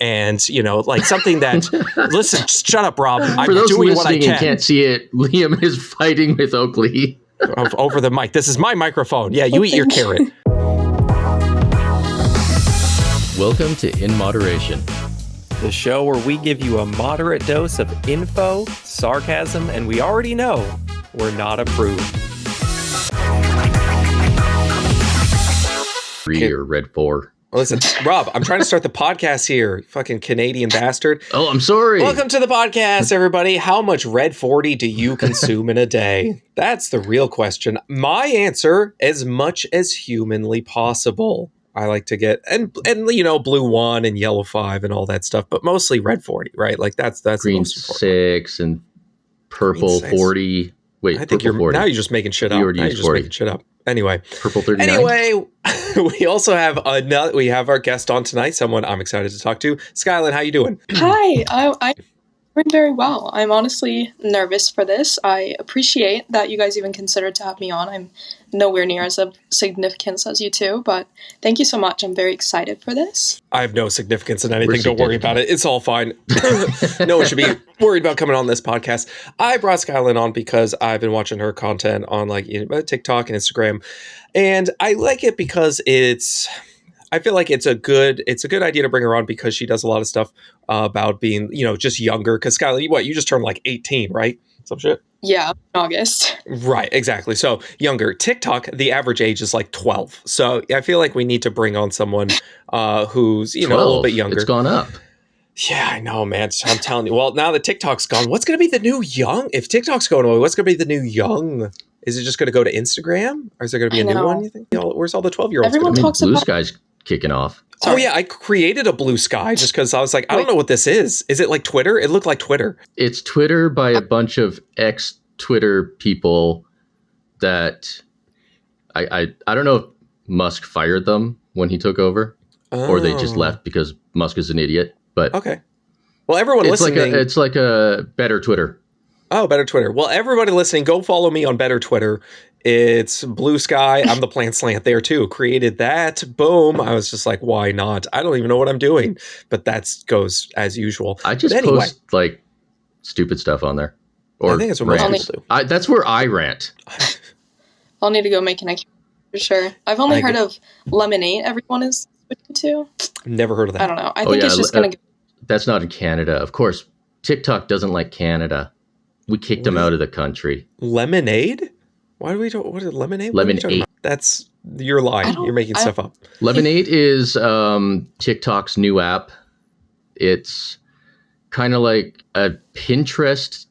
and, like something that, listen, shut up, Rob. I'm For those doing what I listening can. and can't see it, Liam is fighting with Oakley. Over the mic. This is my microphone. Yeah, you eat your carrot. Welcome to In Moderation, The show where we give you a moderate dose of info, sarcasm, and we already know we're not approved. 3 or Red 4. Listen, Rob, I'm trying to start the podcast here, you fucking Canadian bastard. Oh, I'm sorry. Welcome to the podcast, everybody. How much Red 40 do you consume in a day? That's the real question. My answer, as much as humanly possible. I like to get, and blue 1 and yellow 5 and all that stuff, but mostly Red 40, right? Like that's Green the most important. 6 and purple 40. Wait, I think 40. Now you're just making shit up. Now you're just making shit up. Anyway. Purple 39. Anyway, we also have we have our guest on tonight, someone I'm excited to talk to. Skylyn, how you doing? Hi, I'm doing very well. I'm honestly nervous for this. I appreciate that you guys even considered to have me on. I'm nowhere near as of significance as you two, but thank you so much. I'm very excited for this. I have no significance in anything. Don't worry about it. It's all fine. No one should be worried about coming on this podcast. I brought Skylyn on because I've been watching her content on TikTok and Instagram, and I like it because I feel like it's a good idea to bring her on because she does a lot of stuff about being, just younger. Because Skylyn, you just turned like 18, right? Some shit. Yeah, in August. Right, exactly. So younger. TikTok, the average age is like 12. So I feel like we need to bring on someone who's, 12. A little bit younger. It's gone up. Yeah, I know, man. So I'm telling you. Well, now that TikTok's gone, what's going to be the new young? If TikTok's going away, what's going to be the new young? Is it just going to go to Instagram? Or is there going to be a new one, you think? Where's all the 12-year-olds? Everyone talks Blue about Sky's kicking off. Oh, yeah. I created a Blue Sky just because I was like, I don't know what this is. Is it like Twitter? It looked like Twitter. It's Twitter by a bunch of ex-Twitter people that I don't know if Musk fired them when he took over or they just left because Musk is an idiot. But okay. Well, everyone listening. It's like a better Twitter. Oh, Better Twitter. Well, everybody listening, go follow me on Better Twitter. It's Blue Sky. I'm the plant slant there too. Created that. Boom. I was just like, why not? I don't even know what I'm doing, but that goes as usual. I just post like stupid stuff on there. Or I think that's what most people do. That's where I rant. I'll need to go make an account for sure. I've only heard of Lemonade. Everyone is switching to. Never heard of that. I don't know. I think it's just going to go. That's not in Canada. Of course, TikTok doesn't like Canada. We kicked them out of the country. Lemonade? Why do we do what is Lemonade? Lemonade. That's you're lying. You're making stuff up. Lemonade is TikTok's new app. It's kind of like a Pinterest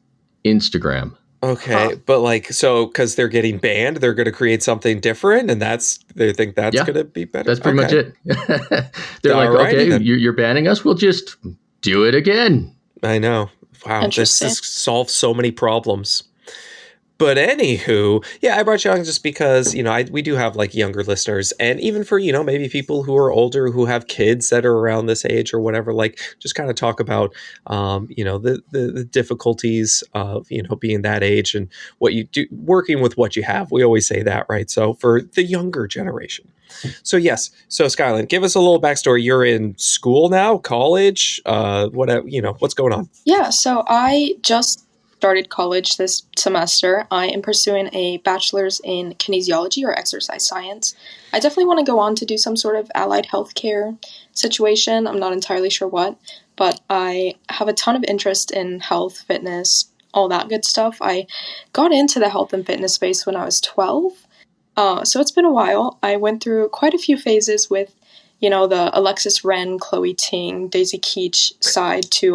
Instagram. Okay, but because they're getting banned, they're going to create something different, and they think that's going to be better. That's pretty much it. They're like, okay, you're banning us. We'll just do it again. I know. Wow, this solves so many problems. But anywho, yeah, I brought you on just because, we do have like younger listeners, and even for, maybe people who are older who have kids that are around this age or whatever, like just kind of talk about, the difficulties of, being that age and what you do, working with what you have. We always say that, right? So for the younger generation. So yes. So Skylyn, give us a little backstory. You're in school now, college, whatever, what's going on? Yeah. So I just started college this semester. I am pursuing a bachelor's in kinesiology or exercise science. I definitely want to go on to do some sort of allied healthcare situation. I'm not entirely sure what, but I have a ton of interest in health, fitness, all that good stuff. I got into the health and fitness space when I was 12. So it's been a while. I went through quite a few phases with, the Alexis Ren, Chloe Ting, Daisy Keach side to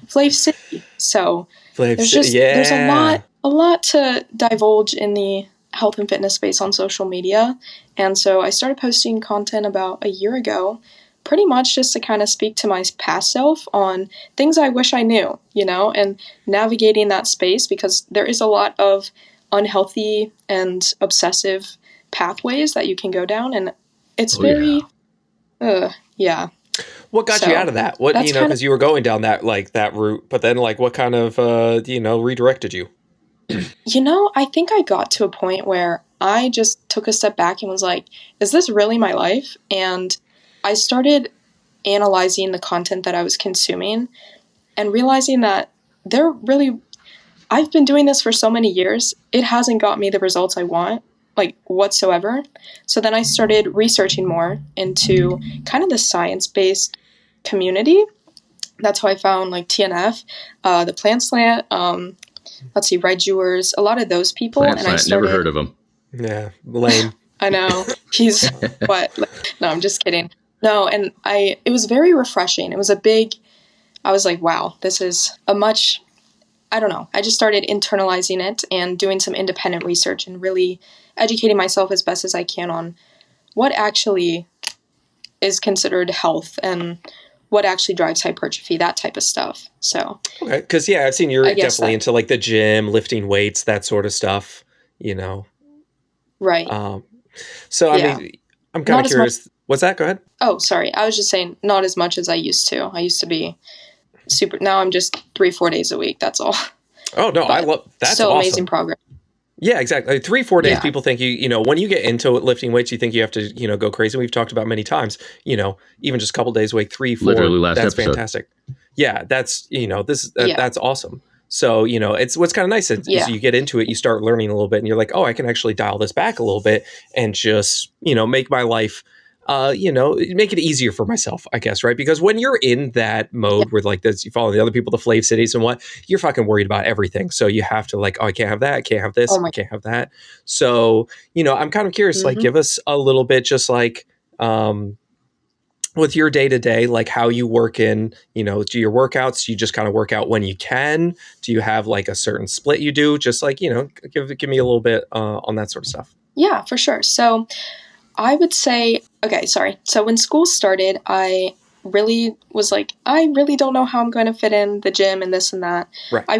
Flav City. So there's a lot to divulge in the health and fitness space on social media. And so I started posting content about a year ago, pretty much just to kind of speak to my past self on things I wish I knew, and navigating that space because there is a lot of unhealthy and obsessive pathways that you can go down. And it's What got you out of that? What, because you were going down that route, but then what kind of, redirected you? I think I got to a point where I just took a step back and was like, is this really my life? And I started analyzing the content that I was consuming and realizing that I've been doing this for so many years, it hasn't got me the results I want, like whatsoever. So then I started researching more into kind of the science-based community. That's how I found like TNF, the Plant Slant, let's see, Red Jewers, a lot of those people. Plant Slant, never heard of him. Yeah, lame. I know. He's what? No, I'm just kidding. No, and it was very refreshing. It was I was like, wow, this is I don't know. I just started internalizing it and doing some independent research and really educating myself as best as I can on what actually is considered health and what actually drives hypertrophy, that type of stuff. So, okay, because I've seen you're definitely into like the gym, lifting weights, that sort of stuff. Right. So, I mean, I'm kind of curious. What's that? Go ahead. Oh, sorry. I was just saying not as much as I used to. I used to be super. Now I'm just 3-4 days a week. That's all. Oh, no. I love that's still awesome. Amazing progress. Yeah, exactly. Like 3-4 days, people think when you get into lifting weights, you think you have to, go crazy. We've talked about many times, even just a couple days a week, 3-4. Literally last that's episode. Fantastic. Yeah, that's, that's awesome. So, it's what's kind of nice is you get into it, you start learning a little bit and you're like, oh, I can actually dial this back a little bit and just, make my life, make it easier for myself, I guess, right? Because when you're in that mode where like this, you follow the other people, the Flav Cities and what, you're fucking worried about everything. So you have to like, oh, I can't have that. I can't have this. I can't have that. So, I'm kind of curious, like give us a little bit, just like, with your day-to-day, like how you work in, do your workouts, you just kind of work out when you can? Do you have like a certain split you do? Just like, give me a little bit on that sort of stuff. Yeah, for sure. So I would say, okay, sorry. So when school started, I really was like, I really don't know how I'm going to fit in the gym and this and that. Right. I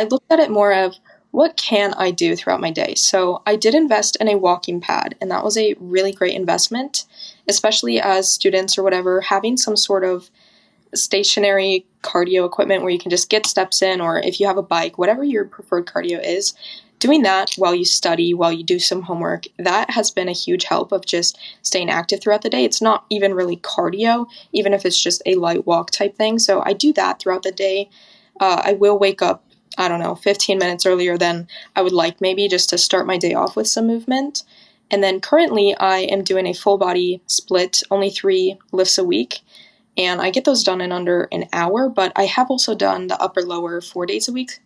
looked at it more of what can I do throughout my day? So I did invest in a walking pad, and that was a really great investment, especially as students or whatever, having some sort of stationary cardio equipment where you can just get steps in, or if you have a bike, whatever your preferred cardio is, doing that while you study, while you do some homework, that has been a huge help of just staying active throughout the day. It's not even really cardio, even if it's just a light walk type thing. So I do that throughout the day. I will wake up, 15 minutes earlier than I would like, maybe just to start my day off with some movement. And then currently I am doing a full body split, only 3 lifts a week. And I get those done in under an hour, but I have also done the upper lower 4 days a week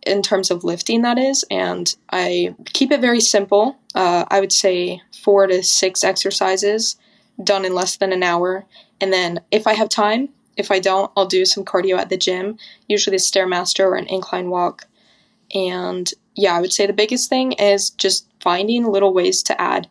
in terms of lifting, that is. And I keep it very simple. I would say 4 to 6 exercises done in less than an hour. And then if I have time, if I don't, I'll do some cardio at the gym, usually a Stairmaster or an incline walk. And I would say the biggest thing is just finding little ways to add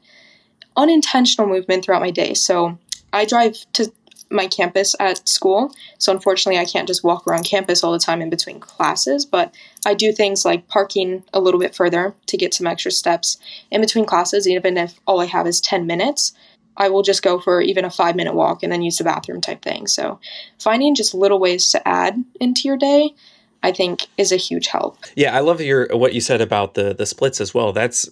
unintentional movement throughout my day. So I drive to my campus at school, so unfortunately I can't just walk around campus all the time in between classes, but I do things like parking a little bit further to get some extra steps in between classes. Even if all I have is 10 minutes, I will just go for even a 5-minute walk and then use the bathroom type thing. So finding just little ways to add into your day, I think, is a huge help. Yeah, I love what you said about the splits as well. That's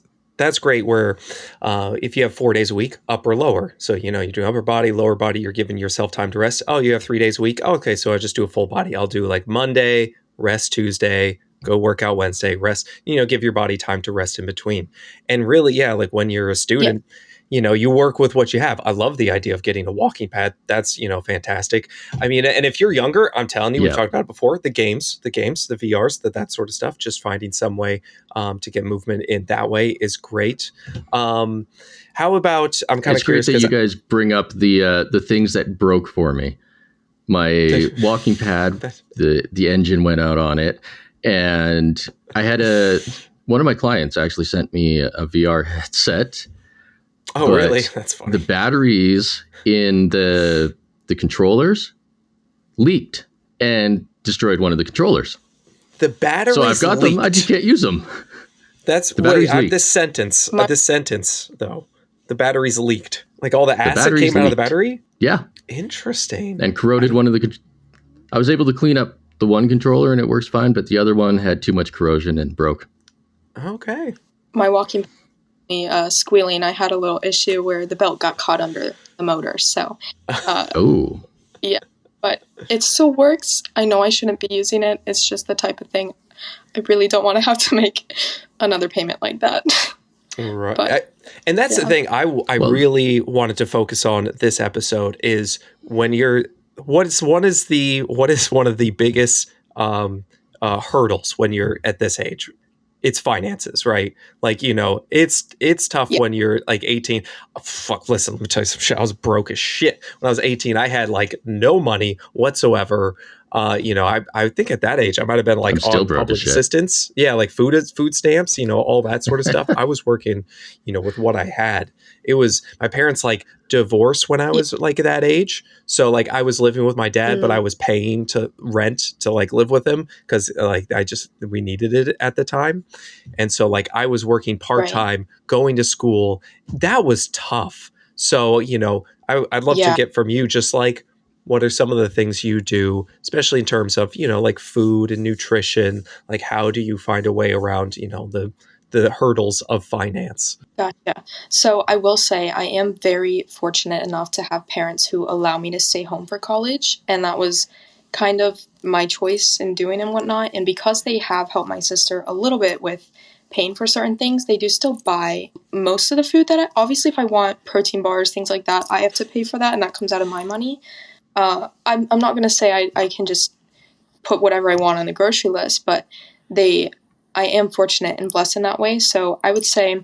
great where if you have 4 days a week, upper, lower. So, you do upper body, lower body, you're giving yourself time to rest. Oh, you have 3 days a week. Oh, okay, so I just do a full body. I'll do like Monday, rest Tuesday, go work out Wednesday, rest, give your body time to rest in between. And really, like when you're a student, you work with what you have. I love the idea of getting a walking pad. That's, fantastic. I mean, and if you're younger, I'm telling you, we've talked about it before, the games, the VRs, that sort of stuff, just finding some way to get movement in that way is great. How about, I'm kind of curious. It's great that you guys bring up the things that broke for me. My walking pad, the engine went out on it. And I had one of my clients actually sent me a VR headset. Oh, really? That's funny. The batteries in the controllers leaked and destroyed one of the controllers. The batteries So I've got leaked. them. I just can't use them. That's this sentence, though. The batteries leaked. Like all the acid came out of the battery? Yeah. Interesting. And corroded one of the... I was able to clean up the one controller and it works fine, but the other one had too much corrosion and broke. Okay. My walking Skylyn and I had a little issue where the belt got caught under the motor. So, Oh, yeah, but it still works. I know I shouldn't be using it. It's just the type of thing I really don't want to have to make another payment like that. Right. But, and that's the thing I really wanted to focus on this episode is when you're what is one of the biggest hurdles when you're at this age? It's finances, right? Like, it's tough when you're like 18. Oh, fuck, listen, let me tell you some shit. I was broke as shit when I was 18. I had like no money whatsoever. I think at that age I might have been like on public assistance. Yeah, like food stamps, all that sort of stuff. I was working, with what I had. It was my parents like divorced when I was like that age. So like I was living with my dad, but I was paying to rent to like live with him because like we needed it at the time. And so like I was working part-time, going to school. That was tough. So, I'd love to get from you just like, what are some of the things you do, especially in terms of, like food and nutrition? Like, how do you find a way around, the hurdles of finance? Gotcha. So I will say I am very fortunate enough to have parents who allow me to stay home for college. And that was kind of my choice in doing and whatnot. And because they have helped my sister a little bit with paying for certain things, they do still buy most of the food that obviously if I want protein bars, things like that, I have to pay for that. And that comes out of my money. I'm not going to say I can just put whatever I want on the grocery list, but I am fortunate and blessed in that way. So I would say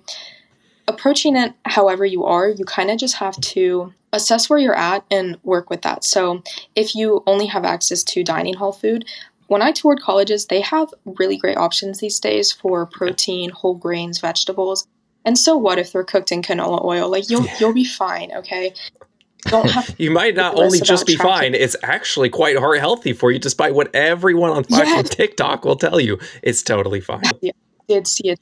approaching it however you are, you kind of just have to assess where you're at and work with that. So if you only have access to dining hall food, when I toured colleges, they have really great options these days for protein, whole grains, vegetables. And so what if they're cooked in canola oil? Like you'll be fine, okay? Don't have you might not only just be fine, it's actually quite heart healthy for you, despite what everyone on fucking TikTok will tell you. It's totally fine. Yeah, I did see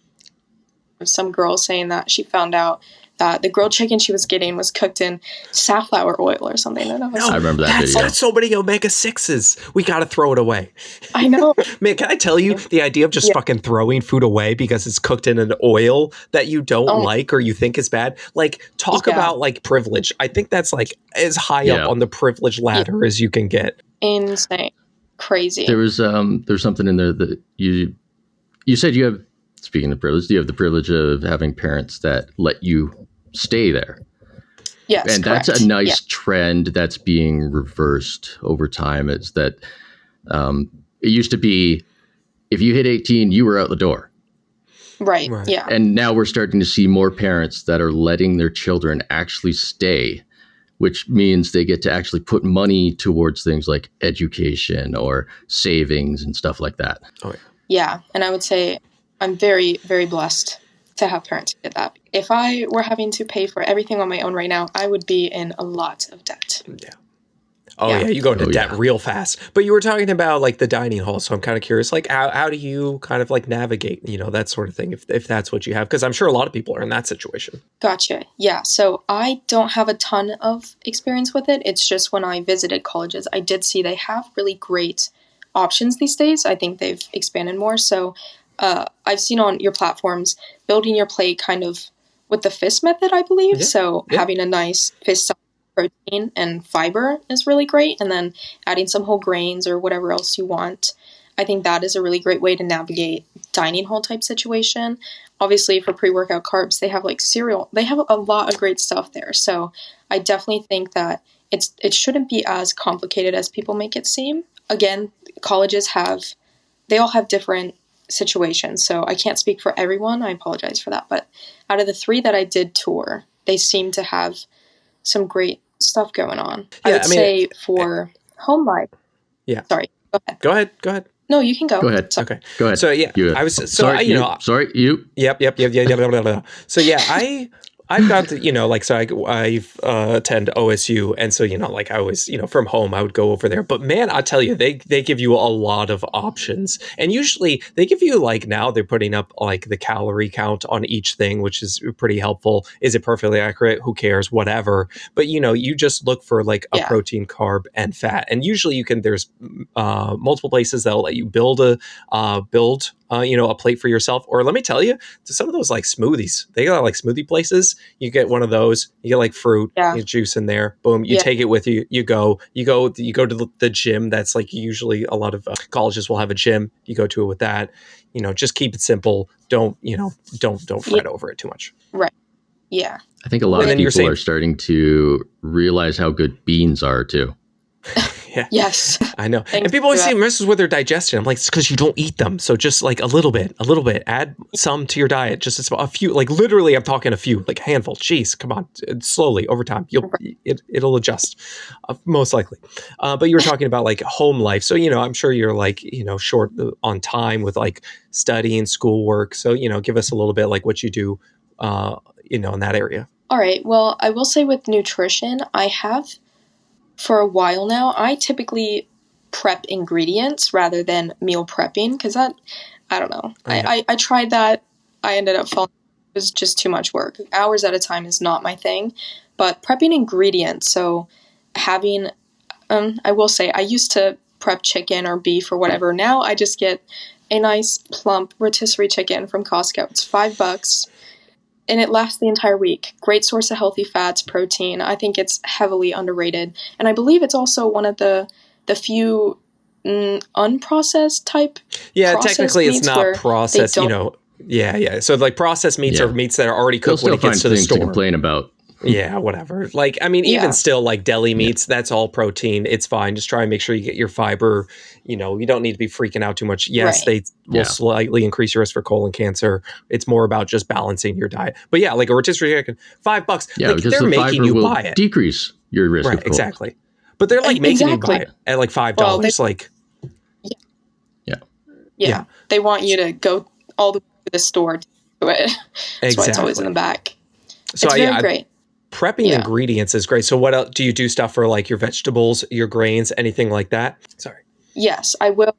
some girl saying that she found out that the grilled chicken she was getting was cooked in safflower oil or something. And I remember that video. That's so many omega-6s. We got to throw it away. I know. Man, can I tell you the idea of just fucking throwing food away because it's cooked in an oil that you don't like or you think is bad? Like, talk about like privilege. I think that's like as high up on the privilege ladder as you can get. Insane. Crazy. There's something in there that you said you have, speaking of privilege, you have the privilege of having parents that let you stay there. Yes, and correct. That's a nice trend that's being reversed over time. It's that it used to be if you hit 18, you were out the door. Right. Yeah. And now we're starting to see more parents that are letting their children actually stay, which means they get to actually put money towards things like education or savings and stuff like that. Oh, yeah. Yeah. And I would say I'm very, very blessed to have parents who did that. If I were having to pay for everything on my own right now, I would be in a lot of debt. Yeah. Oh, yeah, you go into debt real fast. But you were talking about like the dining hall, so I'm kind of curious, like how do you kind of like navigate, that sort of thing, if that's what you have? Because I'm sure a lot of people are in that situation. Gotcha. Yeah, so I don't have a ton of experience with it. It's just when I visited colleges, I did see they have really great options these days. I think they've expanded more. So I've seen on your platforms building your plate kind of with the fist method, I believe. Yeah. So having a nice fist size protein and fiber is really great. And then adding some whole grains or whatever else you want. I think that is a really great way to navigate dining hall type situation. Obviously for pre-workout carbs, they have like cereal. They have a lot of great stuff there. So I definitely think that it shouldn't be as complicated as people make it seem. Again, colleges they all have different situations. So I can't speak for everyone. I apologize for that. But out of the 3 that I did tour, they seem to have some great stuff going on. Yeah, I would say for home life. Yeah. Sorry. Go ahead. No, you can go. Go ahead. Sorry. Okay. Go ahead. So yeah, I was Sorry, you. Yep. So yeah, I've gone to, so I've attend OSU. And so, like I was, from home, I would go over there. But man, I tell you, they give you a lot of options. And usually they give you like now they're putting up like the calorie count on each thing, which is pretty helpful. Is it perfectly accurate? Who cares? Whatever. But, you just look for like a protein, carb, and fat. And usually there's multiple places that'll let you build a plate for yourself. Or let me tell you, to some of those like smoothies, they got like smoothie places. You get one of those, you get like fruit, you get juice in there. Boom, you take it with you. You go to the gym. That's like usually a lot of colleges will have a gym. You go to it with that. Just keep it simple. Don't fret over it too much. Right. Yeah. I think a lot of people are starting to realize how good beans are too. Yeah. Yes. I know. And people always say it messes with their digestion. I'm like, it's because you don't eat them. So just like a little bit, add some to your diet. Just a few, like literally I'm talking a few, like a handful. Jeez, come on. Slowly over time, it'll adjust most likely. But you were talking about like home life. So, I'm sure you're like, short on time with like studying, schoolwork. So, give us a little bit like what you do, in that area. All right. Well, I will say with nutrition, I have for a while now, I typically prep ingredients rather than meal prepping because I don't know. I tried that. I ended up falling. It was just too much work. Hours at a time is not my thing. But prepping ingredients, so having, I will say, I used to prep chicken or beef or whatever. Now I just get a nice plump rotisserie chicken from Costco. It's $5. And it lasts the entire week. Great source of healthy fats, protein. I think it's heavily underrated. And I believe it's also one of the few unprocessed type. Yeah, technically it's not processed, Yeah. So like processed meats are meats that are already cooked when it gets to the store. To complain about. Yeah, whatever. Like, I mean, even still, like deli meats, that's all protein. It's fine. Just try and make sure you get your fiber. You don't need to be freaking out too much. Yes, they will slightly increase your risk for colon cancer. It's more about just balancing your diet. But yeah, like a rotisserie chicken, $5. Yeah, like, because they're making you buy it. Decrease your risk of colon. Exactly. But they're like making you buy it at like $5. Well, Yeah. They want you to go all the way to the store to do it. That's why it's always in the back. So it's very great. Prepping ingredients is great. So what else do you do stuff for like your vegetables, your grains, anything like that? Sorry. Yes, I will.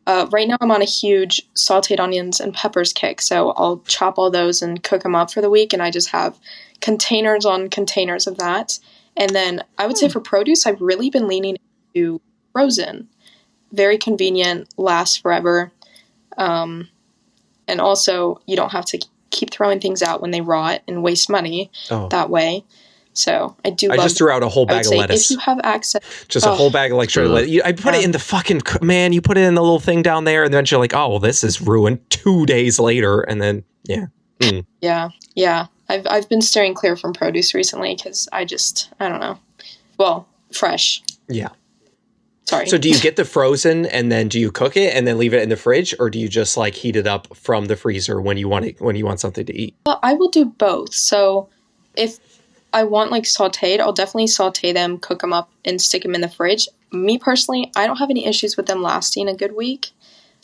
Right now I'm on a huge sauteed onions and peppers kick. So I'll chop all those and cook them up for the week. And I just have containers on containers of that. And then I would say for produce, I've really been leaning into frozen. Very convenient, lasts forever. And also you don't have to keep throwing things out when they rot and waste money that way. So I just threw out a whole bag of lettuce. If you have access, just a whole bag of like shredded lettuce. I put it in the fucking you put it in the little thing down there, and then you're like, oh well, this is ruined 2 days later, and then yeah. I've been steering clear from produce recently because I don't know. Well, fresh. Yeah. Sorry. So do you get the frozen and then do you cook it and then leave it in the fridge, or do you just like heat it up from the freezer when you want something to eat? Well, I will do both. So if I want like sauteed, I'll definitely saute them, cook them up, and stick them in the fridge. Me personally, I don't have any issues with them lasting a good week.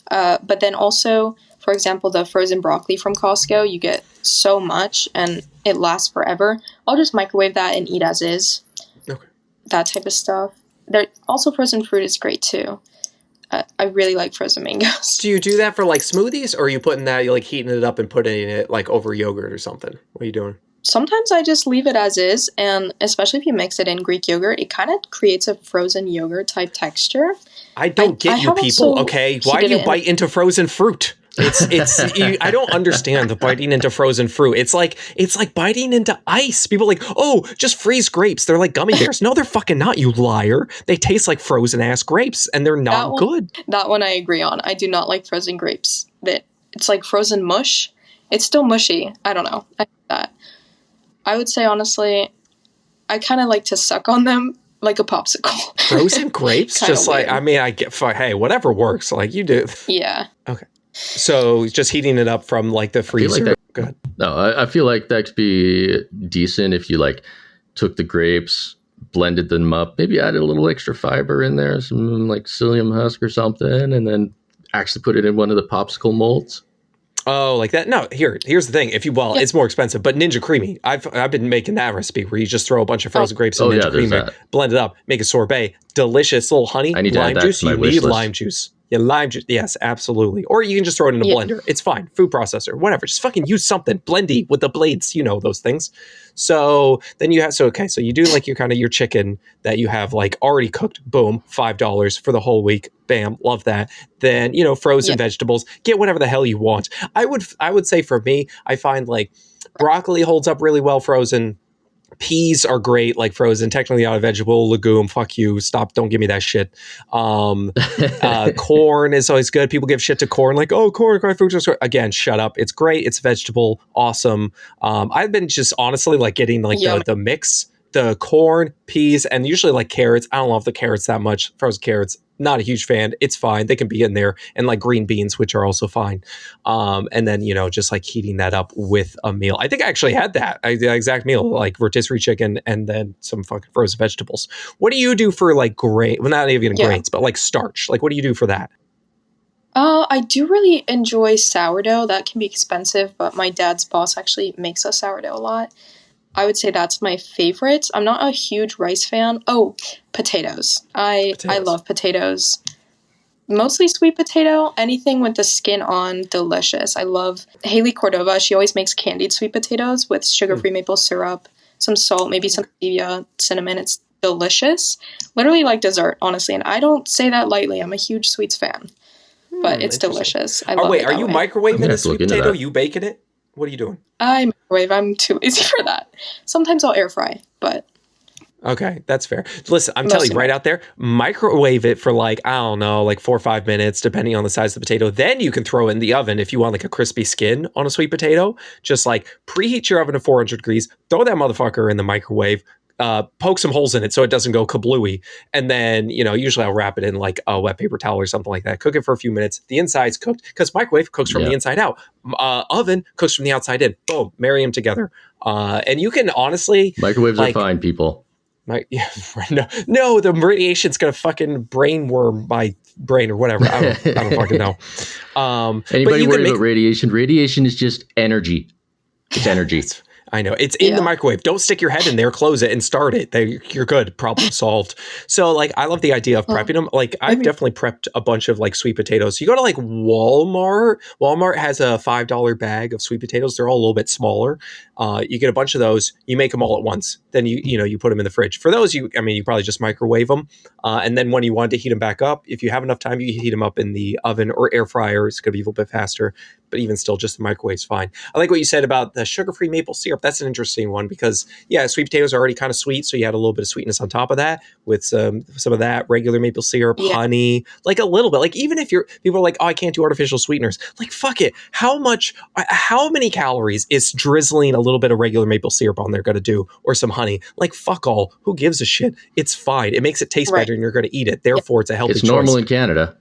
But then also, for example, the frozen broccoli from Costco, you get so much and it lasts forever. I'll just microwave that and eat as is. Okay. That type of stuff. Also, frozen fruit is great too. I really like frozen mangoes. Do you do that for like smoothies, or are you putting that, you're like heating it up and putting it like over yogurt or something? What are you doing? Sometimes I just leave it as is, and especially if you mix it in Greek yogurt, it kind of creates a frozen yogurt type texture. I don't get you people, okay? Why do you bite into frozen fruit? I don't understand the biting into frozen fruit. It's like biting into ice. People are like, oh, just freeze grapes. They're like gummy bears. No, they're fucking not, you liar. They taste like frozen ass grapes and they're not good. That one I agree on. I do not like frozen grapes. It's like frozen mush. It's still mushy. I don't know. I hate that. I would say honestly, I kind of like to suck on them like a popsicle. Frozen grapes? Just like, I mean, I get, hey, whatever works. Like you do. Yeah. Okay. So just heating it up from like the freezer. Go ahead. No, I feel like that could be decent if you like took the grapes, blended them up, maybe added a little extra fiber in there, some like psyllium husk or something, and then actually put it in one of the popsicle molds. Oh, like that? No, here's the thing. It's more expensive, but Ninja Creamy. I've been making that recipe where you just throw a bunch of frozen grapes in Ninja Creamy, blend it up, make a sorbet, delicious little honey, lime juice. You need lime juice. Yeah, lime juice. Yes, absolutely. Or you can just throw it in a blender. It's fine. Food processor, whatever. Just fucking use something. Blendy with the blades, those things. So then you have, so you do like your chicken that you have like already cooked. Boom, $5 for the whole week. Bam, love that. Then, frozen vegetables. Get whatever the hell you want. I would say for me, I find like broccoli holds up really well frozen. Peas are great, like frozen, technically not a vegetable, legume. Fuck you. Stop. Don't give me that shit. Corn is always good. People give shit to corn, like, oh, corn, fructose. Again, shut up. It's great. It's vegetable. Awesome. I've been just honestly like getting like the mix, the corn, peas, and usually like carrots. I don't love the carrots that much. Frozen carrots, not a huge fan. It's fine. They can be in there, and like green beans, which are also fine. And then, just like heating that up with a meal. I think I actually had that the exact meal, like rotisserie chicken and then some fucking frozen vegetables. What do you do for like grain? Well, not even grains, but like starch. Like, what do you do for that? I do really enjoy sourdough. That can be expensive, but my dad's boss actually makes us sourdough a lot. I would say that's my favorite. I'm not a huge rice fan. Oh, potatoes. I love potatoes. Mostly sweet potato. Anything with the skin on, delicious. I love Haley Cordova. She always makes candied sweet potatoes with sugar-free maple syrup, some salt, maybe some stevia, cinnamon. It's delicious. Literally like dessert, honestly. And I don't say that lightly. I'm a huge sweets fan. But it's delicious. I love it. Are you microwaving a sweet potato? You baking it? What are you doing? I microwave. I'm too lazy for that. Sometimes I'll air fry, but... Okay, that's fair. Listen, I'm telling you right out there, microwave it for like, I don't know, like 4 or 5 minutes, depending on the size of the potato. Then you can throw it in the oven if you want like a crispy skin on a sweet potato. Just like preheat your oven to 400 degrees, throw that motherfucker in the microwave, poke some holes in it so it doesn't go kablooey. And then, usually I'll wrap it in like a wet paper towel or something like that. Cook it for a few minutes. The inside's cooked because microwave cooks from the inside out. Oven cooks from the outside in. Boom, marry them together. And you can honestly... Microwaves are fine, people. No, the radiation's gonna fucking brainworm my brain or whatever. I don't fucking know. Anybody worried about radiation? Radiation is just energy. It's energy. I know. It's in the microwave. Don't stick your head in there, close it, and start it. You're good. Problem solved. So, like, I love the idea of prepping them. Like, I've definitely prepped a bunch of, like, sweet potatoes. You go to, like, Walmart. Walmart has a $5 bag of sweet potatoes. They're all a little bit smaller. You get a bunch of those. You make them all at once. Then, you put them in the fridge. For those, you probably just microwave them. And then when you want to heat them back up, if you have enough time, you heat them up in the oven or air fryer. It's going to be a little bit faster. But even still, just the microwave's fine. I like what you said about the sugar-free maple syrup. That's an interesting one because, sweet potatoes are already kind of sweet, so you add a little bit of sweetness on top of that with some of that regular maple syrup, honey, like a little bit. Like even if people are like, oh, I can't do artificial sweeteners. Like fuck it. How many calories is drizzling a little bit of regular maple syrup on there going to do, or some honey? Like fuck all. Who gives a shit? It's fine. It makes it taste better, and you're going to eat it. Therefore, it's a healthy choice. It's normal in Canada.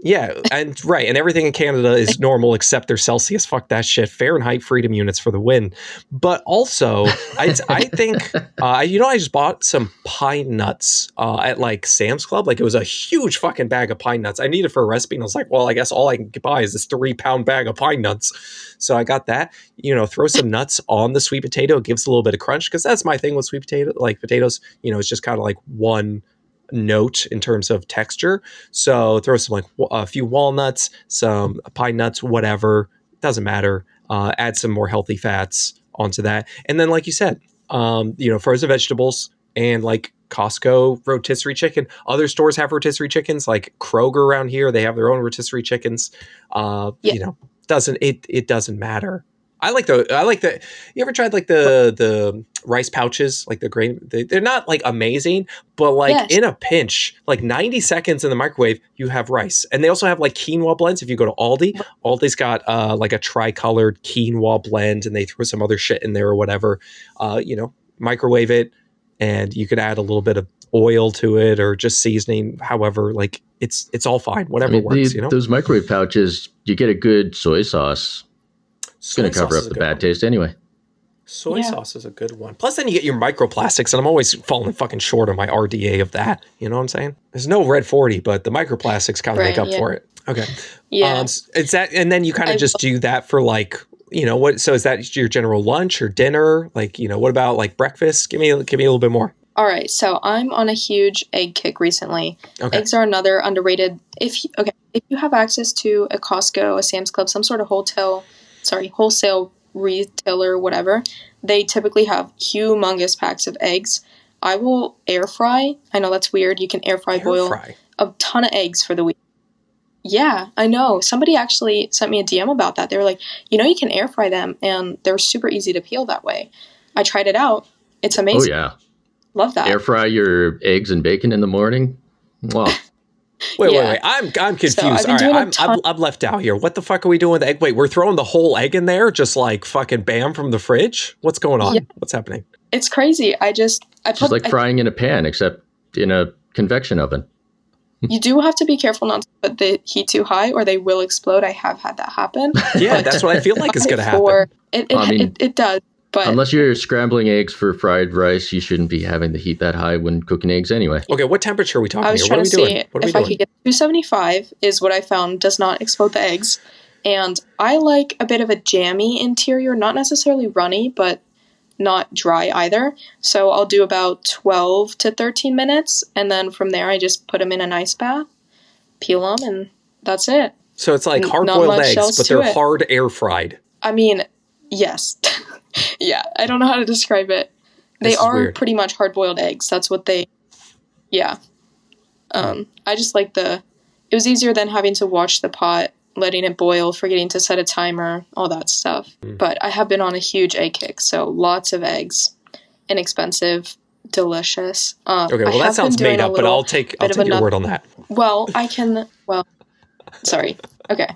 Yeah, and everything in Canada is normal except their Celsius. Fuck that shit. Fahrenheit freedom units for the win. But also, I think, I just bought some pine nuts at like Sam's Club. Like it was a huge fucking bag of pine nuts. I needed for a recipe, and I was like, well, I guess all I can buy is this 3-pound bag of pine nuts. So I got that. Throw some nuts on the sweet potato. It gives a little bit of crunch because that's my thing with sweet potato. Like potatoes, it's just kind of like one note in terms of texture. So throw some like a few walnuts, some pine nuts, whatever, doesn't matter. Add some more healthy fats onto that. And then like you said, frozen vegetables and like Costco rotisserie chicken. Other stores have rotisserie chickens, like Kroger around here, they have their own rotisserie chickens. It doesn't matter. I like the. You ever tried like the rice pouches, like the grain? They're not like amazing, but like in a pinch, like 90 seconds in the microwave, you have rice. And they also have like quinoa blends. If you go to Aldi's got like a tricolored quinoa blend, and they throw some other shit in there or whatever. Microwave it, and you could add a little bit of oil to it or just seasoning. However, like it's all fine. Whatever works. Those microwave pouches, you get a good soy sauce. It's going to cover up the bad taste anyway. Soy sauce is a good one. Plus, then you get your microplastics, and I'm always falling fucking short on my RDA of that. You know what I'm saying? There's no red 40, but the microplastics kind of make up for it. Okay. Yeah. It's that, and then you kind of just do that for like, what? So is that your general lunch or dinner? Like, what about like breakfast? Give me a little bit more. All right. So I'm on a huge egg kick recently. Okay. Eggs are another underrated. if you have access to a Costco, a Sam's Club, some sort of wholesale retailer, whatever, they typically have humongous packs of eggs. I will air fry. I know that's weird. You can air boil a ton of eggs for the week. Yeah, I know. Somebody actually sent me a DM about that. They were like, you can air fry them, and they're super easy to peel that way. I tried it out. It's amazing. Oh, yeah. Love that. Air fry your eggs and bacon in the morning? Wow. Wait. I'm confused. So all right, I'm left out here. What the fuck are we doing with the egg? Wait, we're throwing the whole egg in there? Just like fucking bam from the fridge? What's going on? Yeah. What's happening? It's crazy. It's just like frying in a pan, except in a convection oven. You do have to be careful not to put the heat too high or they will explode. I have had that happen. Yeah, that's what I feel like is going to happen. It does. But unless you're scrambling eggs for fried rice, you shouldn't be having the heat that high when cooking eggs anyway. Okay, what temperature are we talking here? I was trying to see if I could get 275 is what I found does not explode the eggs. And I like a bit of a jammy interior, not necessarily runny, but not dry either. So I'll do about 12 to 13 minutes. And then from there, I just put them in an ice bath, peel them, and that's it. So it's like hard-boiled eggs, but they're hard air-fried. I mean, yes. Yeah, I don't know how to describe it. They are pretty much hard-boiled eggs. That's what they... Yeah. I just like it was easier than having to watch the pot, letting it boil, forgetting to set a timer, all that stuff. But I have been on a huge egg kick, so lots of eggs. Inexpensive, delicious. Okay, well, that sounds made up, but I'll take your word on that. Well, sorry. Okay.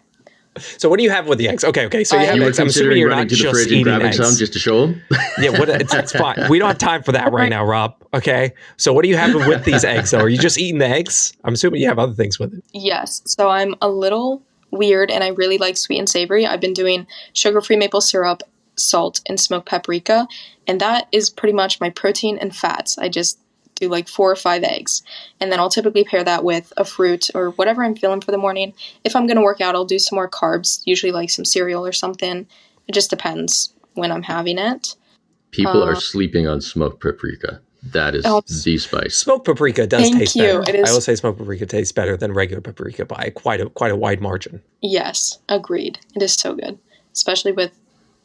So what do you have with the eggs? Okay. So you have eggs. I'm assuming you're not just eating eggs. Some just to show them. Yeah, it's fine. We don't have time for that right now, Rob. Okay. So what do you have with these eggs? So are you just eating the eggs? I'm assuming you have other things with it. Yes. So I'm a little weird, and I really like sweet and savory. I've been doing sugar-free maple syrup, salt, and smoked paprika, and that is pretty much my protein and fats. I just do like 4 or 5 eggs, and then I'll typically pair that with a fruit or whatever I'm feeling for the morning. If I'm going to work out, I'll do some more carbs, usually like some cereal or something. It just depends when I'm having it. People are sleeping on smoked paprika. That is the spice. Smoked paprika does taste better. I will say smoked paprika tastes better than regular paprika by quite a wide margin. Yes, agreed. It is so good, especially with